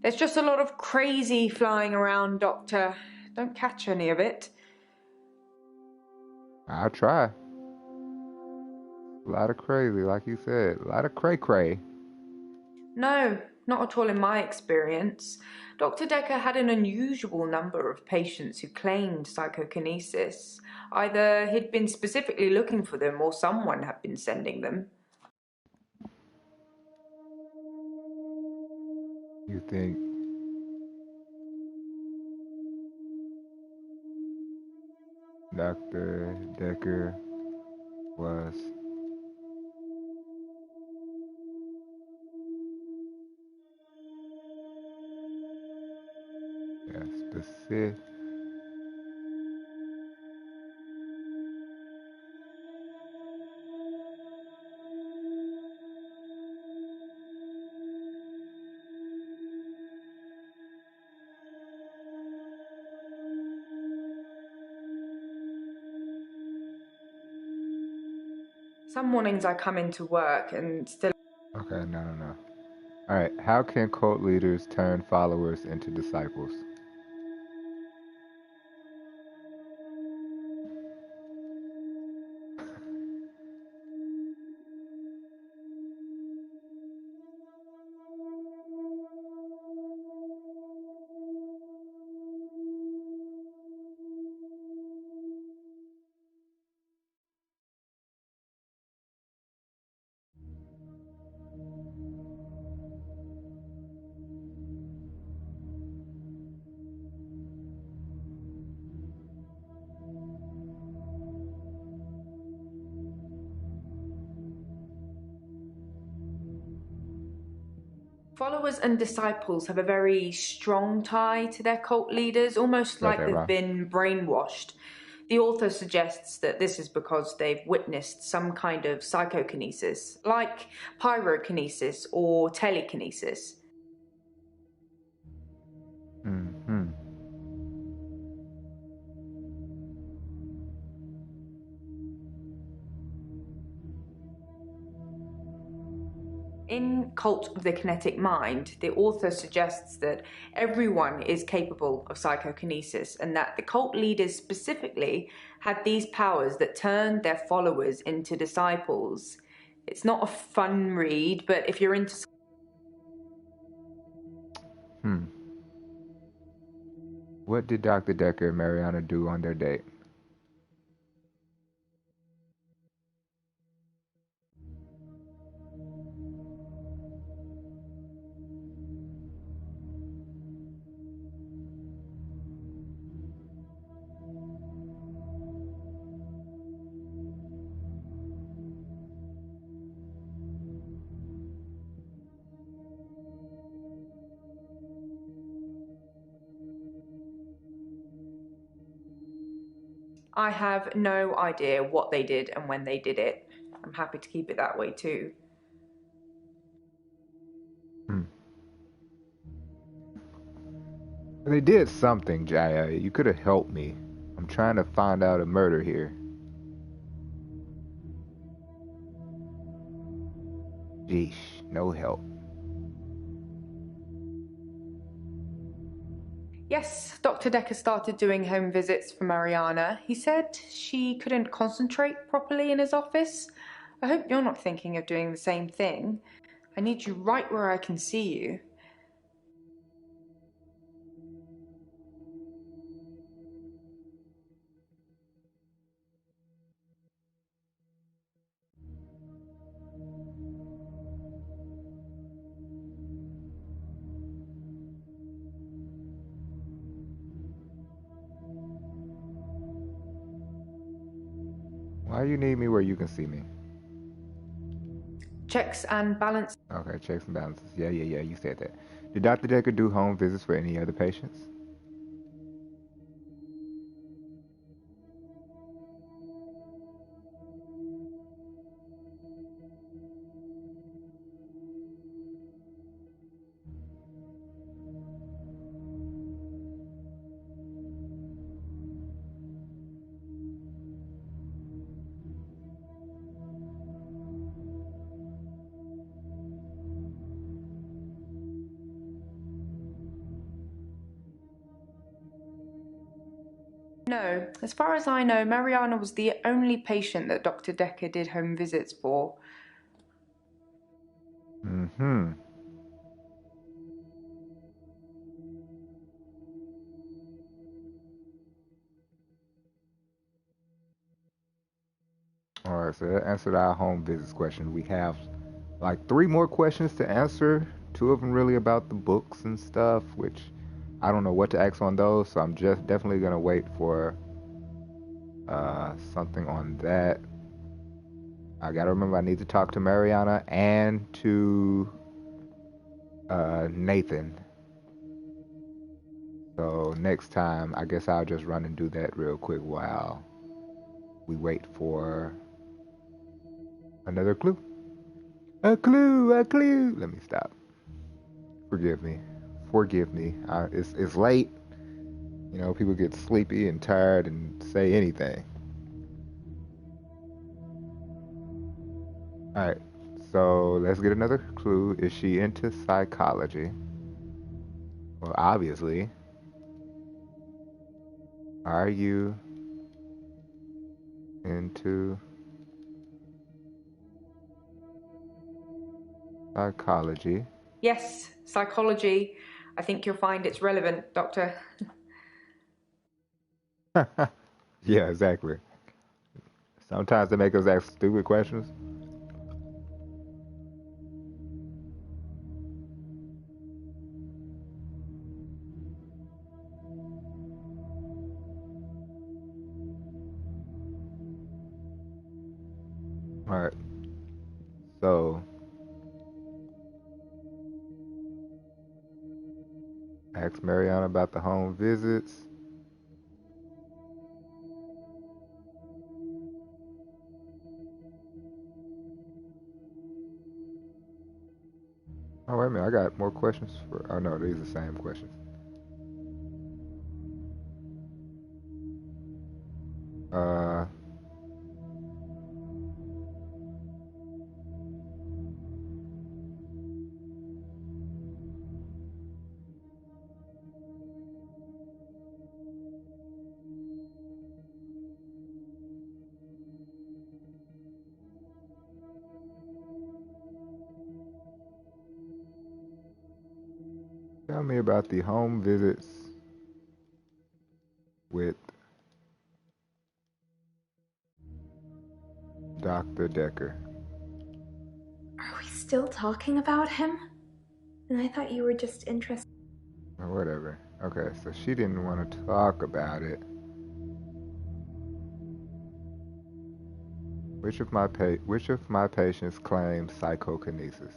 There's just a lot of crazy flying around, Doctor. Don't catch any of it. I'll try. A lot of crazy, like you said. A lot of cray-cray. No, not at all in my experience. Dr. Dekker had an unusual number of patients who claimed psychokinesis. Either he'd been specifically looking for them or someone had been sending them. You think Dr. Dekker was specific? Some mornings I come into work and still... Okay, no. Alright, how can cult leaders turn followers into disciples? Followers and disciples have a very strong tie to their cult leaders, almost Got like that they've wrong. been brainwashed. The author suggests that this is because they've witnessed some kind of psychokinesis, like pyrokinesis or telekinesis. Mm-hmm. In Cult of the Kinetic Mind, the author suggests that everyone is capable of psychokinesis and that the cult leaders specifically had these powers that turned their followers into disciples. It's not a fun read, but if you're into... What did Dr. Dekker and Mariana do on their date? I have no idea what they did and when they did it. I'm happy to keep it that way too. They did something, Jaya. You could have helped me. I'm trying to find out a murder here. Yeesh, no help. Yes, Dr. Dekker started doing home visits for Mariana. He said she couldn't concentrate properly in his office. I hope you're not thinking of doing the same thing. I need you right where I can see you. Why you need me where you can see me? Checks and balance. Okay, checks and balances. Yeah, you said that. Did Dr. Dekker do home visits for any other patients? No, as far as I know, Mariana was the only patient that Dr. Dekker did home visits for. Mm-hmm. Alright, so that answered our home visits question. We have like 3 more questions to answer. 2 of them really about the books and stuff, which I don't know what to ask on those, so I'm just definitely gonna wait for something on that. I gotta remember I need to talk to Mariana and to Nathan. So next time, I guess I'll just run and do that real quick while we wait for another clue. A clue. Let me stop. Forgive me. It's late. You know, people get sleepy and tired and say anything. Alright, so let's get another clue. Is she into psychology? Well, obviously. Are you into psychology? Yes, psychology. I think you'll find it's relevant, Doctor. Yeah, exactly. Sometimes they make us ask stupid questions. Alright, so ask Mariana about the home visits. Oh, wait a minute, I got more questions for. Oh, no, these are the same questions. Uh, Tell me about the home visits with Dr. Dekker. Are we still talking about him? And I thought you were just interested. Or whatever. Okay, so she didn't want to talk about it. Which of my patients claim psychokinesis?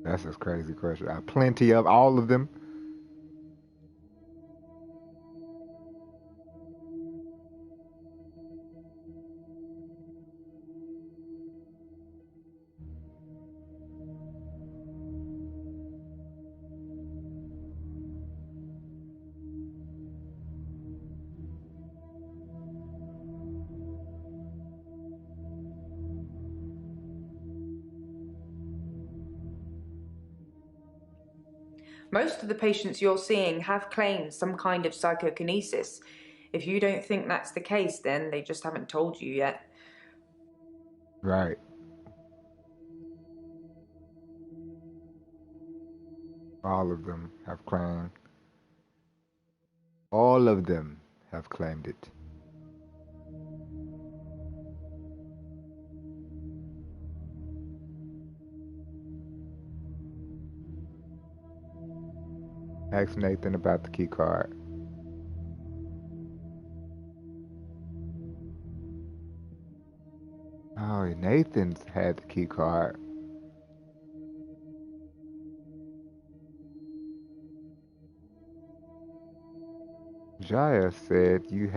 That's a crazy question. I have plenty of all of them. Most of the patients you're seeing have claimed some kind of psychokinesis. If you don't think that's the case, then they just haven't told you yet. Right. All of them have claimed. All of them have claimed it. Ask Nathan about the key card. Oh, Nathan's had the key card. Jaya said you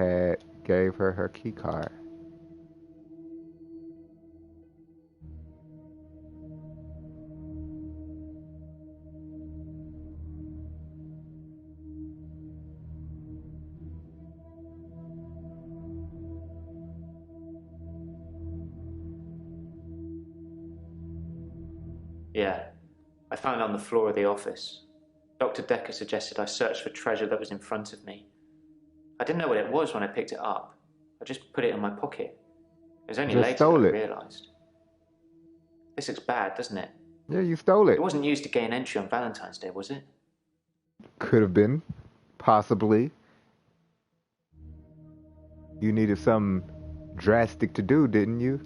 gave her key card. Yeah, I found it on the floor of the office. Dr. Dekker suggested I search for treasure that was in front of me. I didn't know what it was when I picked it up. I just put it in my pocket. It was only Just later that stole I it. realised. This looks bad, doesn't it? Yeah, you stole it. It wasn't used to gain entry on Valentine's Day, was it? Could have been. Possibly. You needed something drastic to do, didn't you?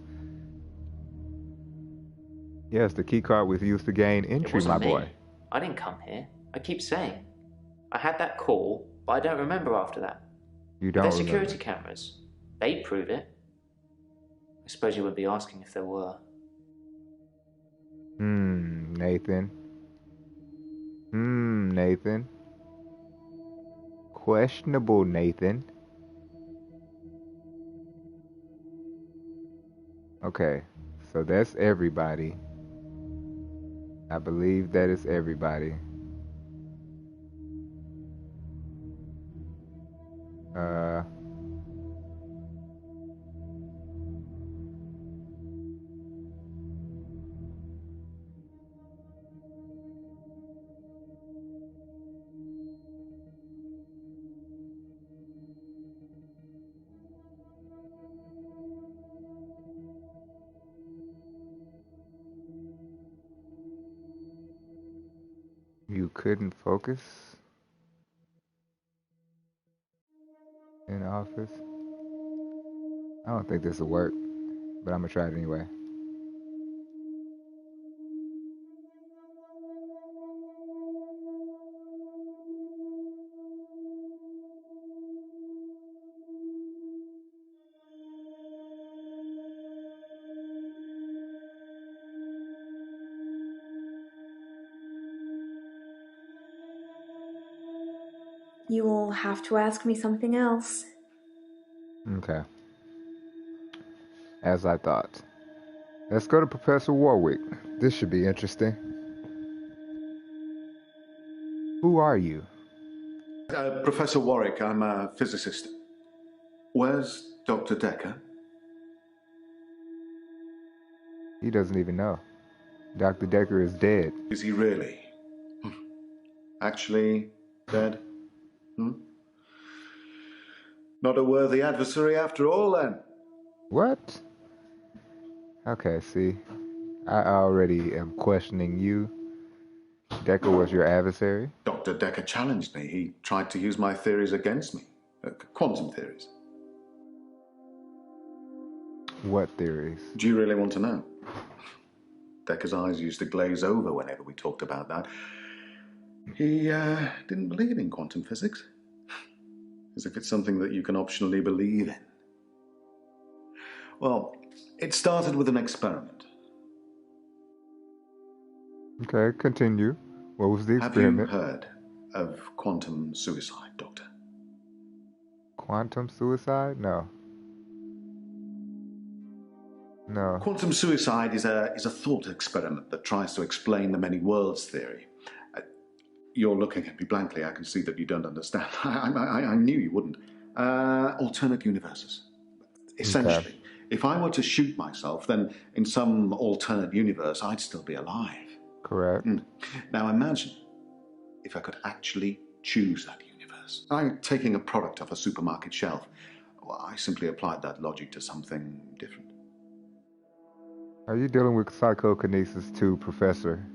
Yes, the key card was used to gain It entry, wasn't my me. boy. I didn't come here. I keep saying. I had that call, but I don't remember after that. You They're don't security remember. cameras. They'd prove it. I suppose you would be asking if there were. Nathan. Nathan. Questionable, Nathan. Okay, so that's everybody. I believe that is everybody. you couldn't focus in office? I don't think this will work, but I'm gonna try it anyway. You will have to ask me something else. Okay. As I thought. Let's go to Professor Warwick. This should be interesting. Who are you? Professor Warwick, I'm a physicist. Where's Dr. Dekker? He doesn't even know. Dr. Dekker is dead. Is he really? Actually dead? Not a worthy adversary after all, then? What? Okay, see. I already am questioning you. Dekker was your adversary? Dr. Dekker challenged me. He tried to use my theories against me. Quantum theories. What theories? Do you really want to know? Dekker's eyes used to glaze over whenever we talked about that. He didn't believe in quantum physics. As if it's something that you can optionally believe in. Well, it started with an experiment. Okay, continue. What was the experiment? Have you heard of quantum suicide, Doctor? Quantum suicide? No. No. Quantum suicide is a thought experiment that tries to explain the many worlds theory. You're looking at me blankly. I can see that you don't understand. I knew you wouldn't. Alternate universes. Essentially, Okay. if I were to shoot myself, then in some alternate universe, I'd still be alive. Correct. Now imagine if I could actually choose that universe. I'm taking a product off a supermarket shelf. Well, I simply applied that logic to something different. Are you dealing with psychokinesis too, Professor?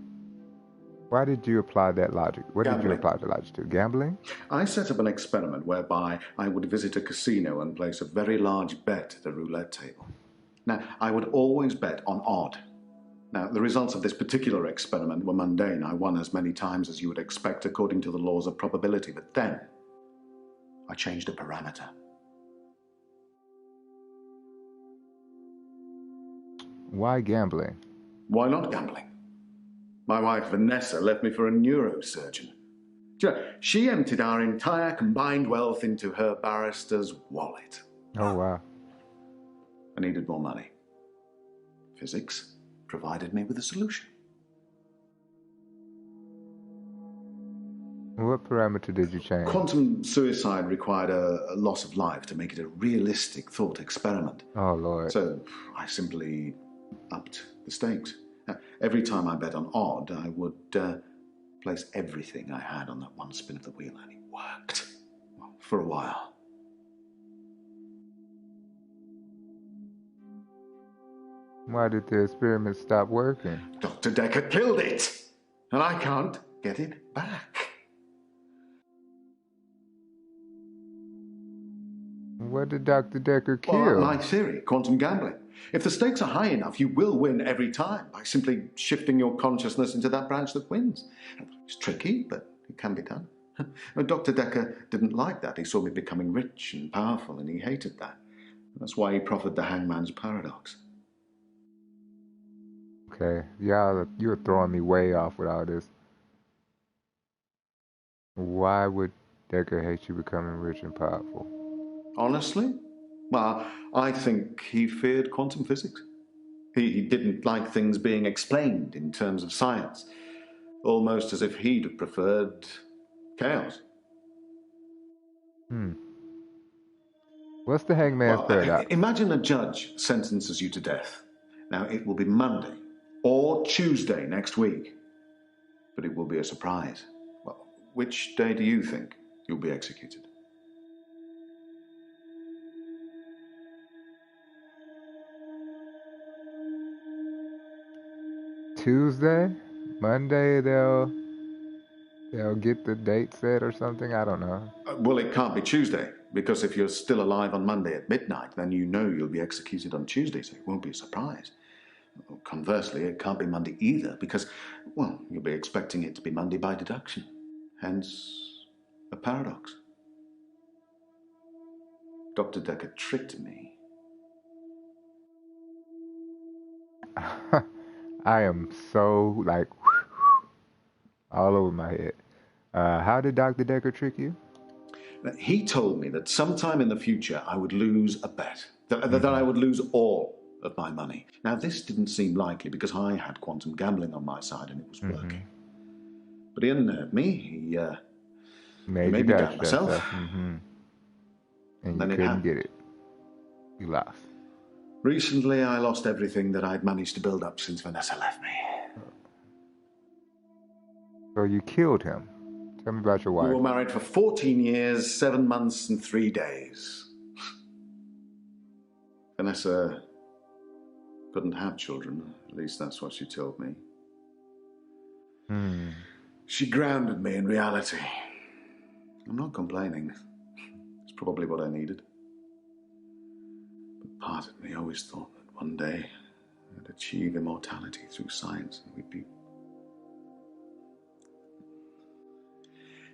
Why did you apply that logic? What did you Gambling. apply the logic to? Gambling? I set up an experiment whereby I would visit a casino and place a very large bet at the roulette table. Now, I would always bet on odd. Now, the results of this particular experiment were mundane. I won as many times as you would expect according to the laws of probability. But then, I changed a parameter. Why gambling? Why not gambling? My wife Vanessa left me for a neurosurgeon. She emptied our entire combined wealth into her barrister's wallet. Oh, wow. I needed more money. Physics provided me with a solution. What parameter did you change? Quantum suicide required a loss of life to make it a realistic thought experiment. Oh, Lord. So I simply upped the stakes. Now, every time I bet on odd, I would place everything I had on that one spin of the wheel, and it worked. Well, for a while. Why did the experiment stop working? Dr. Dekker killed it, and I can't get it back. What did Dr. Dekker kill? Well, my theory, quantum gambling. If the stakes are high enough, you will win every time by simply shifting your consciousness into that branch that wins. It's tricky, but it can be done. Dr. Dekker didn't like that. He saw me becoming rich and powerful, and he hated that. That's why he proffered the hangman's paradox. Okay, yeah, you're throwing me way off with all this. Why would Dekker hate you becoming rich and powerful? Honestly? Well, I think he feared quantum physics. He didn't like things being explained in terms of science, almost as if he'd have preferred chaos. What's the hangman's paradox? Imagine a judge sentences you to death. Now, it will be Monday or Tuesday next week, but it will be a surprise. Well, which day do you think you'll be executed? Tuesday? Monday, they'll They'll get the date set or something. I don't know. Well, it can't be Tuesday, because if you're still alive on Monday at midnight, then you know you'll be executed on Tuesday, so it won't be a surprise. Conversely, it can't be Monday either, because, well, you'll be expecting it to be Monday by deduction. Hence, a paradox. Dr. Dekker tricked me. I am so, like, all over my head. How did Dr. Dekker trick you? He told me that sometime in the future I would lose a bet, that I would lose all of my money. Now, this didn't seem likely because I had quantum gambling on my side and it was working. But he unnerved me. He made me doubt myself. And then you it couldn't happened. get it. You lost. Recently, I lost everything that I'd managed to build up since Vanessa left me. So you killed him. Tell me about your wife. We were married for 14 years, 7 months, and 3 days. Vanessa couldn't have children. At least that's what she told me. She grounded me in reality. I'm not complaining. It's probably what I needed. But part of me always thought that one day I'd achieve immortality through science and we'd be...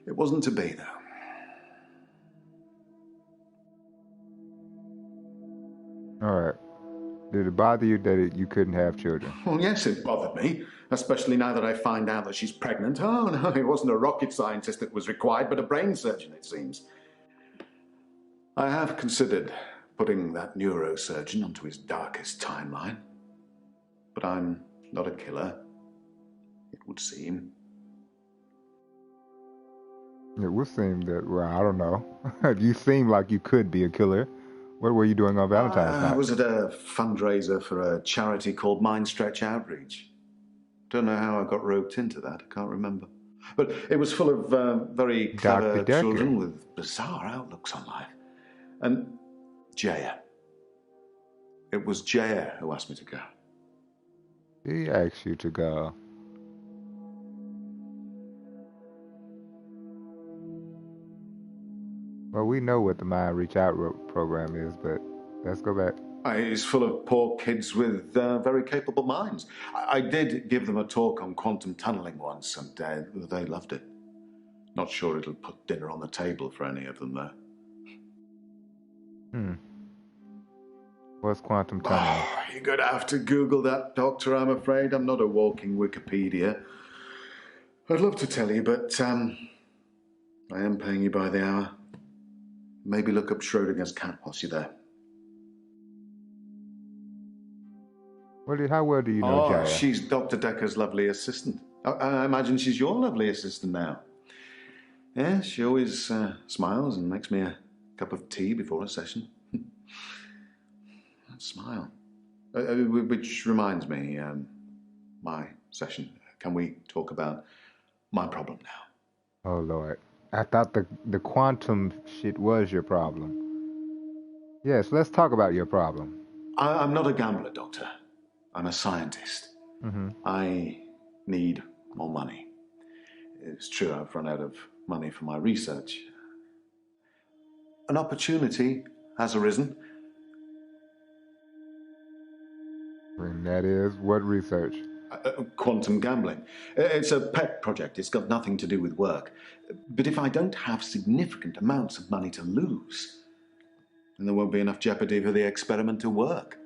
It wasn't to be, though. All right. Did it bother you that you couldn't have children? Well, yes, it bothered me, especially now that I find out that she's pregnant. Oh, no, it wasn't a rocket scientist that was required, but a brain surgeon, it seems. I have considered putting that neurosurgeon onto his darkest timeline. But I'm not a killer, it would seem. It would seem that, well, I don't know. You seem like you could be a killer. What were you doing on Valentine's night? I was at a fundraiser for a charity called Mind Stretch Outreach. Don't know how I got roped into that, I can't remember. But it was full of very clever children with bizarre outlooks on life. And Jaya. It was Jaya who asked me to go. He asked you to go. Well, we know what the Mind Reach Out program is, but let's go back. It's full of poor kids with very capable minds. I did give them a talk on quantum tunneling once, and they loved it. Not sure it'll put dinner on the table for any of them, though. What's quantum tunneling? Oh, you're going to have to Google that, Doctor, I'm afraid. I'm not a walking Wikipedia. I'd love to tell you, but I am paying you by the hour. Maybe look up Schrodinger's cat whilst you're there. How well do you know Jaya? She's Dr. Dekker's lovely assistant. I imagine she's your lovely assistant now. Yeah, she always smiles and makes me a cup of tea before a session. That smile. Which reminds me, my session. Can we talk about my problem now? Oh, Lord. I thought the quantum shit was your problem. Yes, let's talk about your problem. I'm not a gambler, Doctor. I'm a scientist. I need more money. It's true I've run out of money for my research. An opportunity has arisen. And that is what research? Quantum gambling. It's a pet project. It's got nothing to do with work. But if I don't have significant amounts of money to lose, then there won't be enough jeopardy for the experiment to work.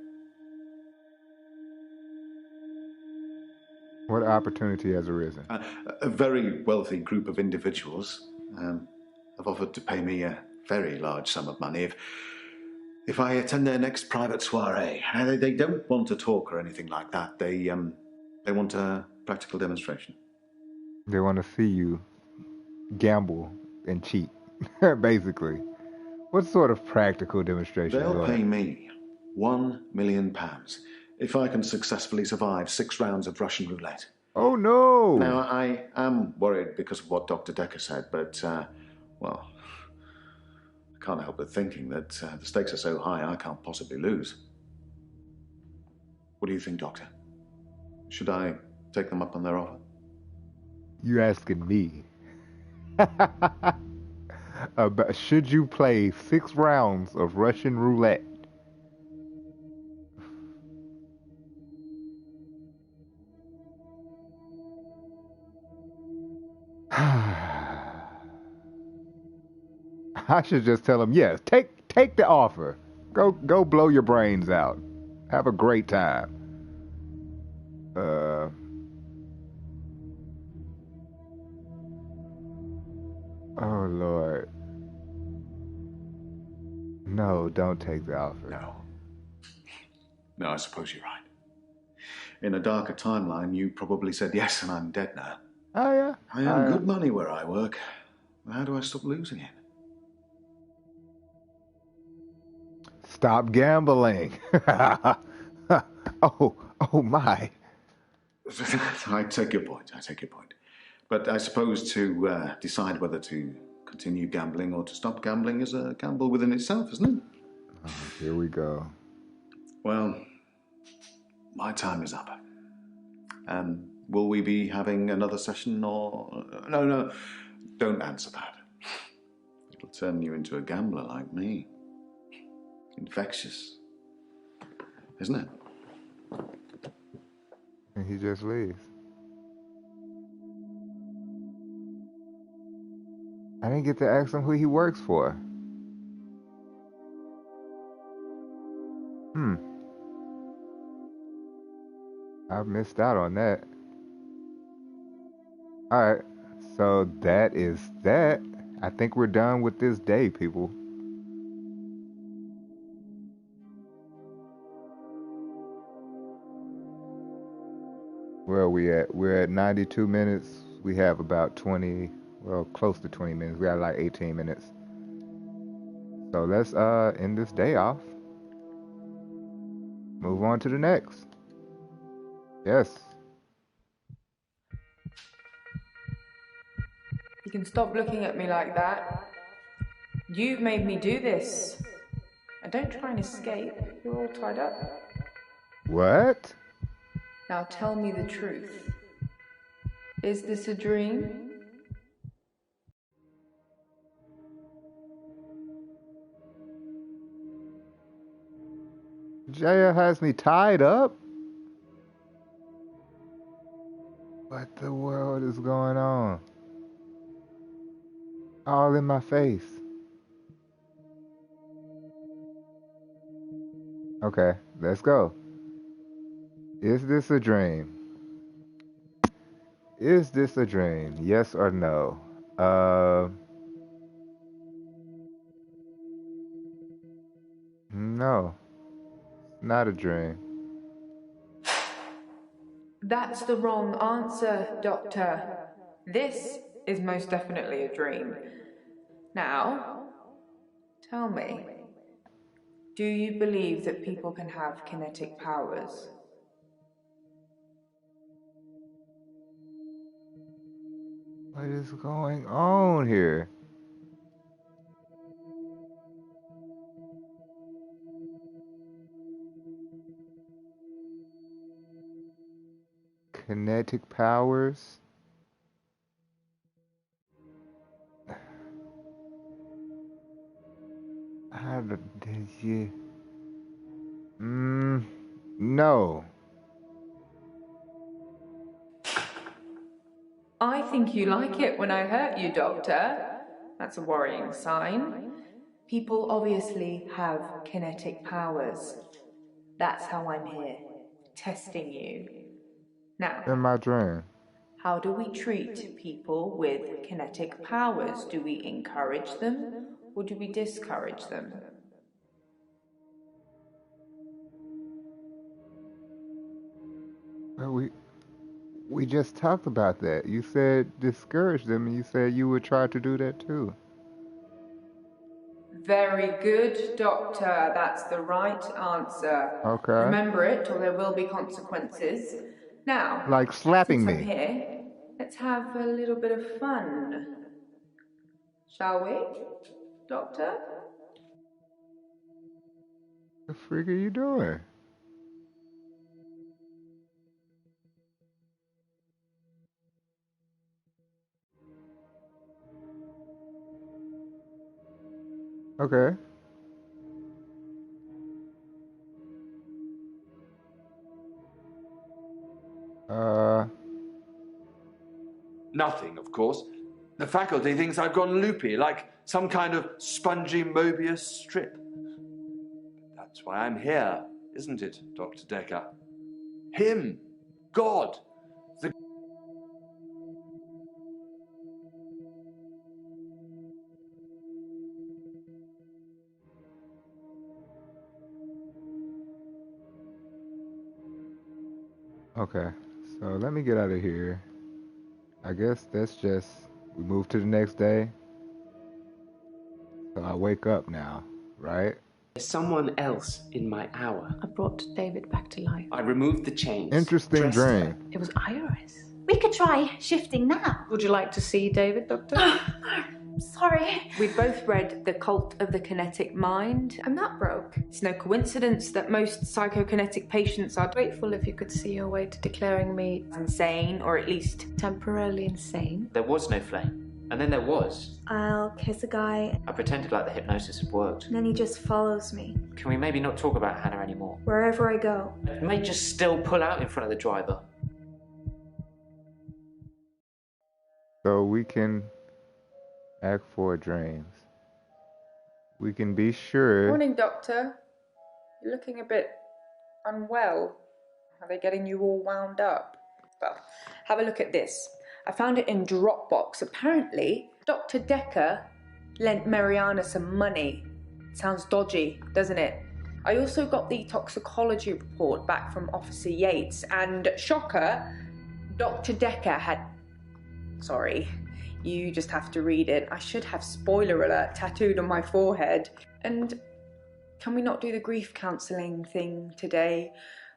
What opportunity has arisen? A very wealthy group of individuals have offered to pay me a very large sum of money if I attend their next private soiree. They don't want a talk or anything like that. They want a practical demonstration. They want to see you gamble and cheat, basically. What sort of practical demonstration? They'll pay me £1 million if I can successfully survive 6 rounds of Russian roulette. Oh, no! Now, I am worried because of what Dr. Dekker said, but, well, I can't help but thinking that the stakes are so high I can't possibly lose. What do you think, Doctor? Should I take them up on their offer? You asking me? Should you play 6 rounds of Russian roulette? I should just tell him, yes, take the offer. Go blow your brains out. Have a great time. Uh oh Lord. No, don't take the offer. No. No, I suppose you're right. In a darker timeline, you probably said yes, and I'm dead now. Oh yeah. I earn good money where I work. How do I stop losing it? Stop gambling. Oh my. I take your point. But I suppose to decide whether to continue gambling or to stop gambling is a gamble within itself, isn't it? Oh, here we go. Well, my time is up. Will we be having another session or... No, don't answer that. It'll turn you into a gambler like me. Infectious. Isn't it? And he just leaves. I didn't get to ask him who he works for. I missed out on that. Alright, so that is that. I think we're done with this day, people. Where are we at? We're at 92 minutes. We have about 20, well, close to 20 minutes. We got like 18 minutes. So let's end this day off. Move on to the next. Yes. You can stop looking at me like that. You've made me do this. And don't try and escape. You're all tied up. What? Now tell me the truth. Is this a dream? Jaya has me tied up? What the world is going on? All in my face. Okay, let's go. Is this a dream? Is this a dream? Yes or no? No. Not a dream. That's the wrong answer, Doctor. This is most definitely a dream. Now, tell me, do you believe that people can have kinetic powers? What is going on here? Kinetic powers? How did you... No. I think you like it when I hurt you, Doctor. That's a worrying sign. People obviously have kinetic powers. That's how I'm here, testing you. Now, In my dream. how do we treat people with kinetic powers? Do we encourage them or do we discourage them? Well, we just talked about that. You said discourage them, and you said you would try to do that too. Very good, Doctor. That's the right answer. Okay. Remember it, or there will be consequences. Now, Like slapping since I'm me. here, let's have a little bit of fun. Shall we, Doctor? The freak are you doing? Okay. Uh, Nothing, of course. The faculty thinks I've gone loopy, like some kind of spongy Mobius strip. That's why I'm here, isn't it, Dr. Dekker? Him, God, the... okay. So let me get out of here. I guess that's just, we move to the next day. So I wake up now, right? There's someone else in my hour. I brought David back to life. I removed the chains. Interesting dressed dream. her. It was Iris. We could try shifting now. Would you like to see David, Doctor? Sorry. We both read The Cult of the Kinetic Mind. I'm not broke. It's no coincidence that most psychokinetic patients are Grateful if you could see your way to declaring me insane, or at least temporarily insane. There was no flame. And then there was. I'll kiss a guy, I pretended like the hypnosis had worked. and then he just follows me Can we maybe not talk about Hannah anymore? wherever I go. I may just still pull out in front of the driver. So we can act for dreams. We can be sure. Morning, Doctor. You're looking a bit unwell. Are they getting you all wound up? Well, have a look at this. I found it in Dropbox. Apparently, Dr. Dekker lent Mariana some money. Sounds dodgy, doesn't it? I also got the toxicology report back from Officer Yates, and shocker, Dr. Dekker had... Sorry, you just have to read it. I should have spoiler alert tattooed on my forehead. And can we not do the grief counselling thing today?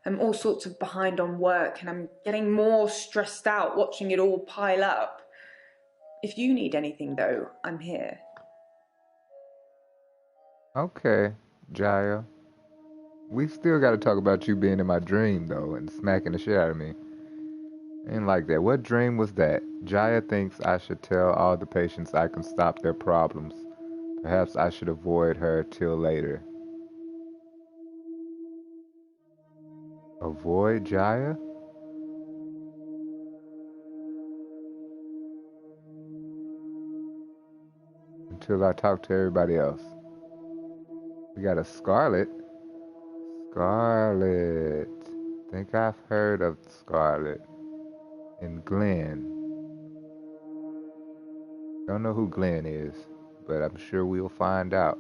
I'm all sorts of behind on work, and I'm getting more stressed out watching it all pile up. If you need anything, though, I'm here. Okay, Jaya. We still got to talk about you being in my dream, though, and smacking the shit out of me. Ain't like that. What dream was that? Jaya thinks I should tell all the patients I can stop their problems. Perhaps I should avoid her till later. Avoid Jaya? Until I talk to everybody else. We got a Scarlet. Scarlet. Think I've heard of Scarlet. And Glenn. Don't know who Glenn is, but I'm sure we'll find out.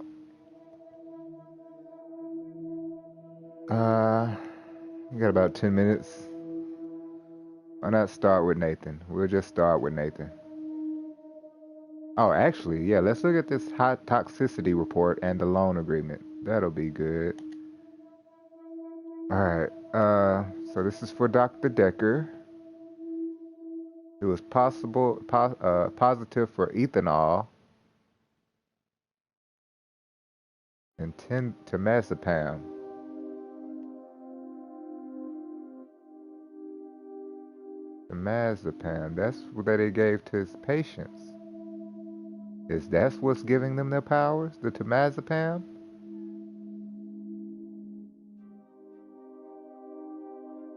We got about 10 minutes. Why not start with Nathan? We'll just start with Nathan. Oh, actually, yeah, let's look at this high toxicity report and the loan agreement. That'll be good. Alright, so this is for Dr. Dekker. It was positive for ethanol and 10 temazepam. Temazepam, that's what they gave to his patients. Is that what's giving them their powers? The temazepam?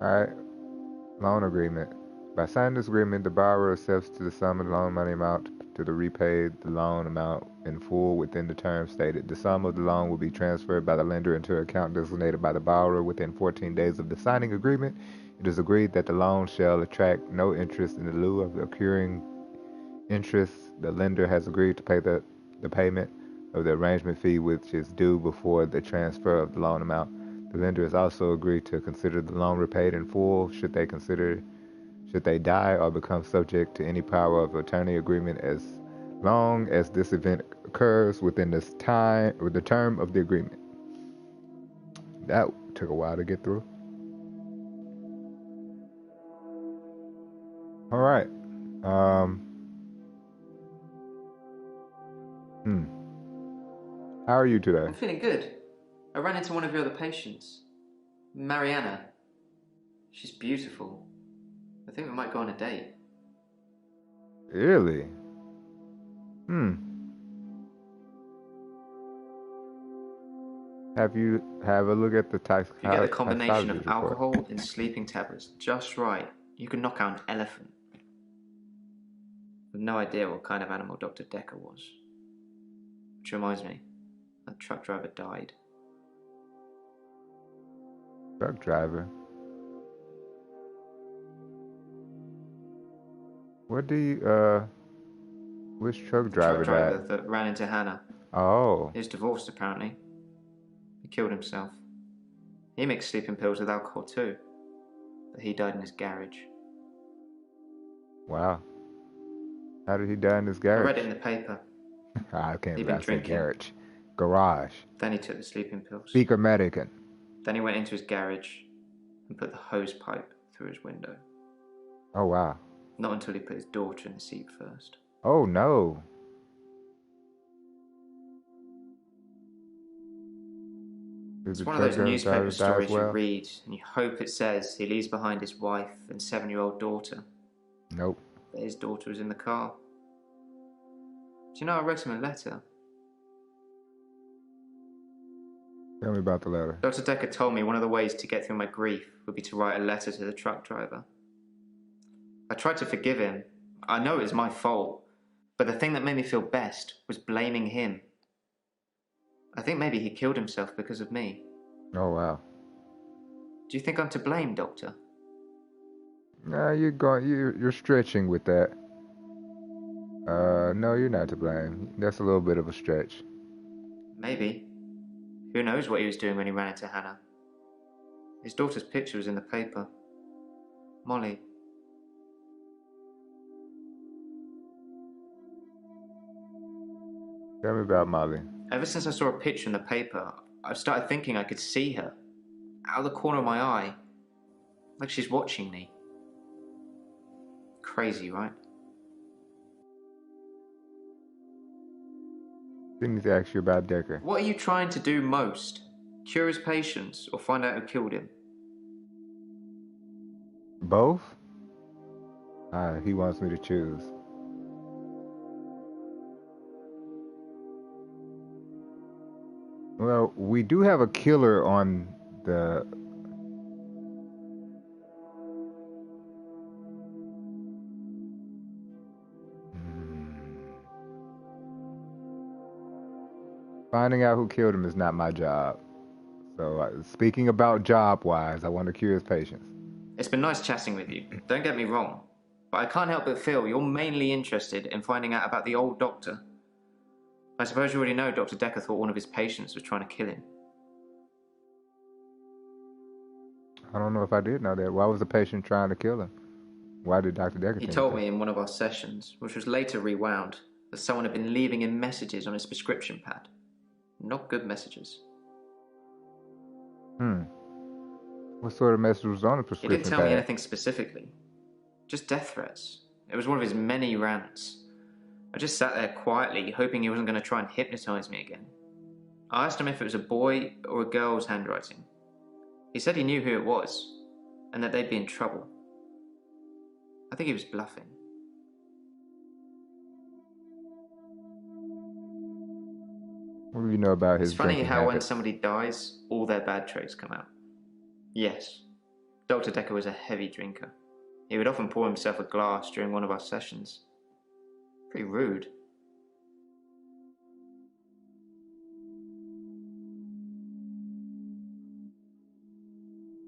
Alright, loan agreement. By signing this agreement, the borrower accepts to the sum of the loan money amount to the repaid the loan amount in full within the term stated. The sum of the loan will be transferred by the lender into an account designated by the borrower within 14 days of the signing agreement. It is agreed that the loan shall attract no interest in lieu of accruing interest. The lender has agreed to pay the payment of the arrangement fee which is due before the transfer of the loan amount. The lender has also agreed to consider the loan repaid in full should they die or become subject to any power of attorney agreement as long as this event occurs within this time or the term of the agreement. That took a while to get through. All right. How are you today? I'm feeling good. I ran into one of your other patients, Mariana. She's beautiful. I think we might go on a date. Really? have a look at the If you get the combination toxicology of report? alcohol and sleeping tablets just right, you can knock out an elephant. With no idea what kind of animal Dr. Dekker was. Which reminds me, that truck driver died. Truck driver. What do you, which truck The driver truck driver died? that ran into Hannah. Oh, He was divorced, apparently. He killed himself. He mixed sleeping pills with alcohol too. But he died in his garage. wow. How did he die in his I garage? read it in the paper. I can't He'd believe been I said drinking. garage. Garage. Then he took the sleeping pills. Speaker American. Then he went into his garage and put the hose pipe through his window. Oh, wow. Not until he put his daughter in the seat first. Oh, no. Did It's the one of those truck newspaper driver die as stories you well? read and you hope it says he leaves behind his wife and 7-year-old daughter. Nope. But his daughter was in the car. Do you know, I wrote him a letter. Tell me about the letter. Dr. Dekker told me one of the ways to get through my grief would be to write a letter to the truck driver. I tried to forgive him. I know it was my fault. But the thing that made me feel best was blaming him. I think maybe he killed himself because of me. Oh, wow. Do you think I'm to blame, Doctor? Nah, you're stretching with that. No, you're not to blame. That's a little bit of a stretch. Maybe. Who knows what he was doing when he ran into Hannah? His daughter's picture was in the paper. Molly. Tell me about Molly. Ever since I saw a picture in the paper, I've started thinking I could see her. Out of the corner of my eye. Like she's watching me. Crazy, right? Didn't need to ask you about Dekker. What are you trying to do most? Cure his patients or find out who killed him? Both? He wants me to choose. Well, we do have a killer on the... Finding out who killed him is not my job. So, speaking about job-wise, I want to cure his patients. It's been nice chatting with you. Don't get me wrong. But I can't help but feel you're mainly interested in finding out about the old doctor. I suppose you already know Dr. Dekker thought one of his patients was trying to kill him. I don't know if I did know that. Why was the patient trying to kill him? Why did Dr. Dekker He think told that? me in one of our sessions, which was later rewound, that someone had been leaving him messages on his prescription pad. Not good messages. What sort of message was on the He prescription didn't tell me pad? anything specifically. Just death threats. It was one of his many rants. I just sat there quietly, hoping he wasn't going to try and hypnotize me again. I asked him if it was a boy or a girl's handwriting. He said he knew who it was, and that they'd be in trouble. I think he was bluffing. What do you know about his It's funny drinking how when habits? somebody dies, all their bad traits come out. Yes, Dr. Dekker was a heavy drinker. He would often pour himself a glass during one of our sessions. Pretty rude.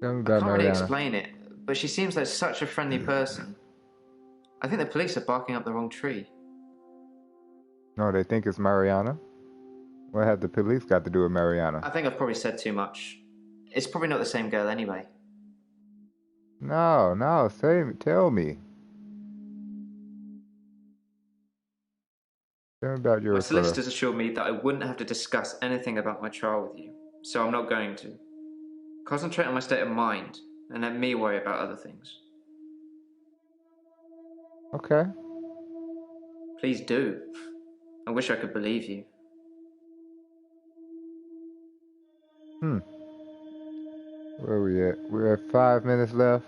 Tell me I about can't really Mariana. explain it, but she seems like such a friendly person. I think the police are barking up the wrong tree. No, they think it's Mariana? What have the police got to do with Mariana? I think I've probably said too much. It's probably not the same girl anyway. No, tell me. Tell me about your My referral. solicitors assured me that I wouldn't have to discuss anything about my trial with you, so I'm not going to. Concentrate on my state of mind, and let me worry about other things. Okay. Please do. I wish I could believe you. Where are we at? We're at 5 minutes left.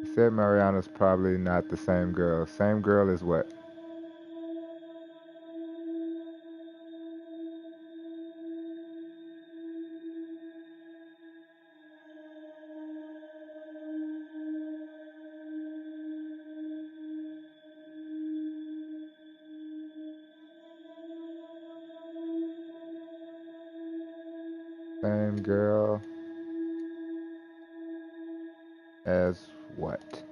You said Mariana's probably not the same girl. Same girl as what? Same girl as what?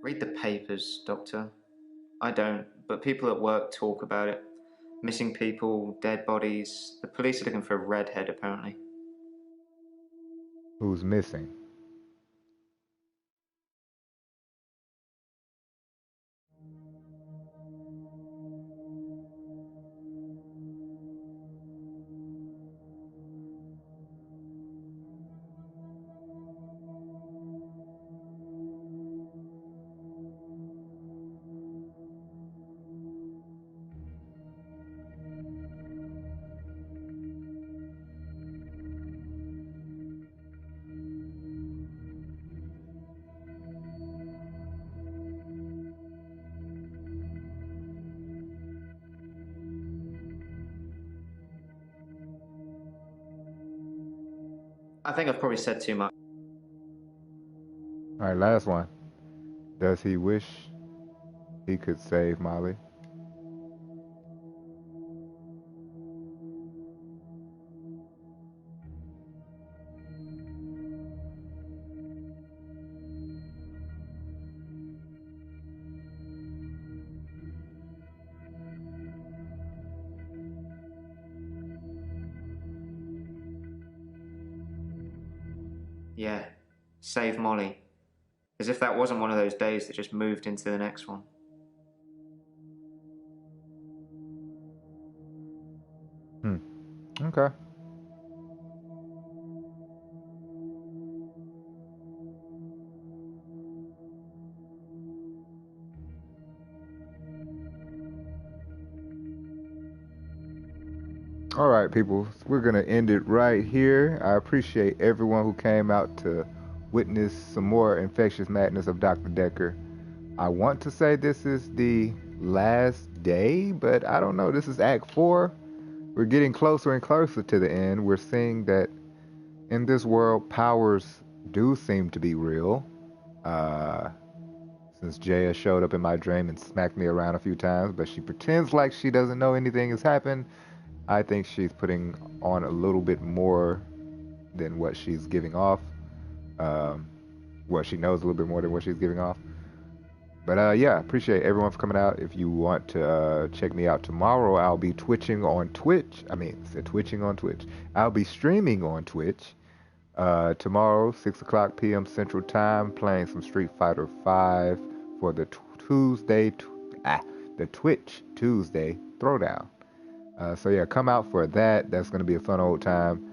Read the papers, Doctor. I don't, but people at work talk about it. Missing people, dead bodies. The police are looking for a redhead, apparently. Who's missing? I think I've probably said too much. All right, last one. Does he wish he could save Molly? Yeah, save Molly. As if that wasn't one of those days that just moved into the next one. Okay. All right, people. We're going to end it right here. I appreciate everyone who came out to witness some more infectious madness of Dr. Dekker. I want to say this is the last day, but I don't know. This is Act 4. We're getting closer and closer to the end. We're seeing that in this world, powers do seem to be real. Since Jaya showed up in my dream and smacked me around a few times, but she pretends like she doesn't know anything has happened. I think she's putting on a little bit more than what she's giving off. Well, she knows a little bit more than what she's giving off. But yeah, appreciate everyone for coming out. If you want to check me out tomorrow, I'll be twitching on Twitch. Twitching on Twitch. I'll be streaming on Twitch tomorrow, 6 o'clock p.m. Central Time, playing some Street Fighter 5 for the the Twitch Tuesday Throwdown. So yeah, come out for that. That's going to be a fun old time.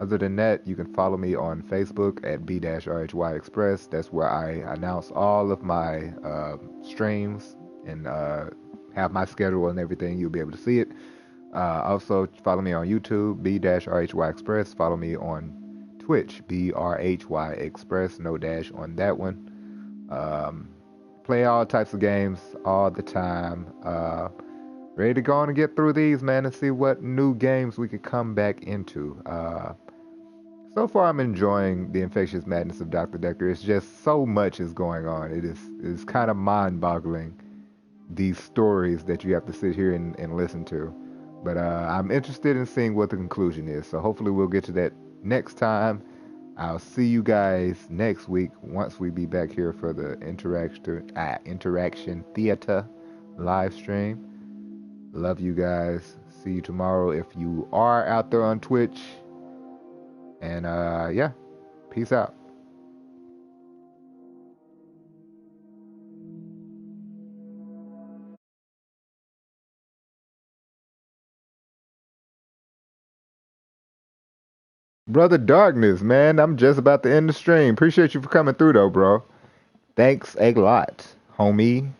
Other than that, you can follow me on Facebook at B-Rhy Express. That's where I announce all of my streams and have my schedule and everything. You'll be able to see it. Also, follow me on YouTube, B-Rhy Express. Follow me on Twitch, B-R-H-Y Express. No dash on that one. Play all types of games all the time. Ready to go on and get through these, man, and see what new games we could come back into. So far, I'm enjoying the infectious madness of Dr. Dekker. It's just so much is going on. It's kind of mind-boggling, these stories that you have to sit here and listen to. But I'm interested in seeing what the conclusion is. So hopefully we'll get to that next time. I'll see you guys next week once we be back here for the EnterAction Theater live stream. Love you guys. See you tomorrow if you are out there on Twitch. And yeah, peace out. Brother Darkness, man, I'm just about to end the stream. Appreciate you for coming through though, bro. Thanks a lot, homie.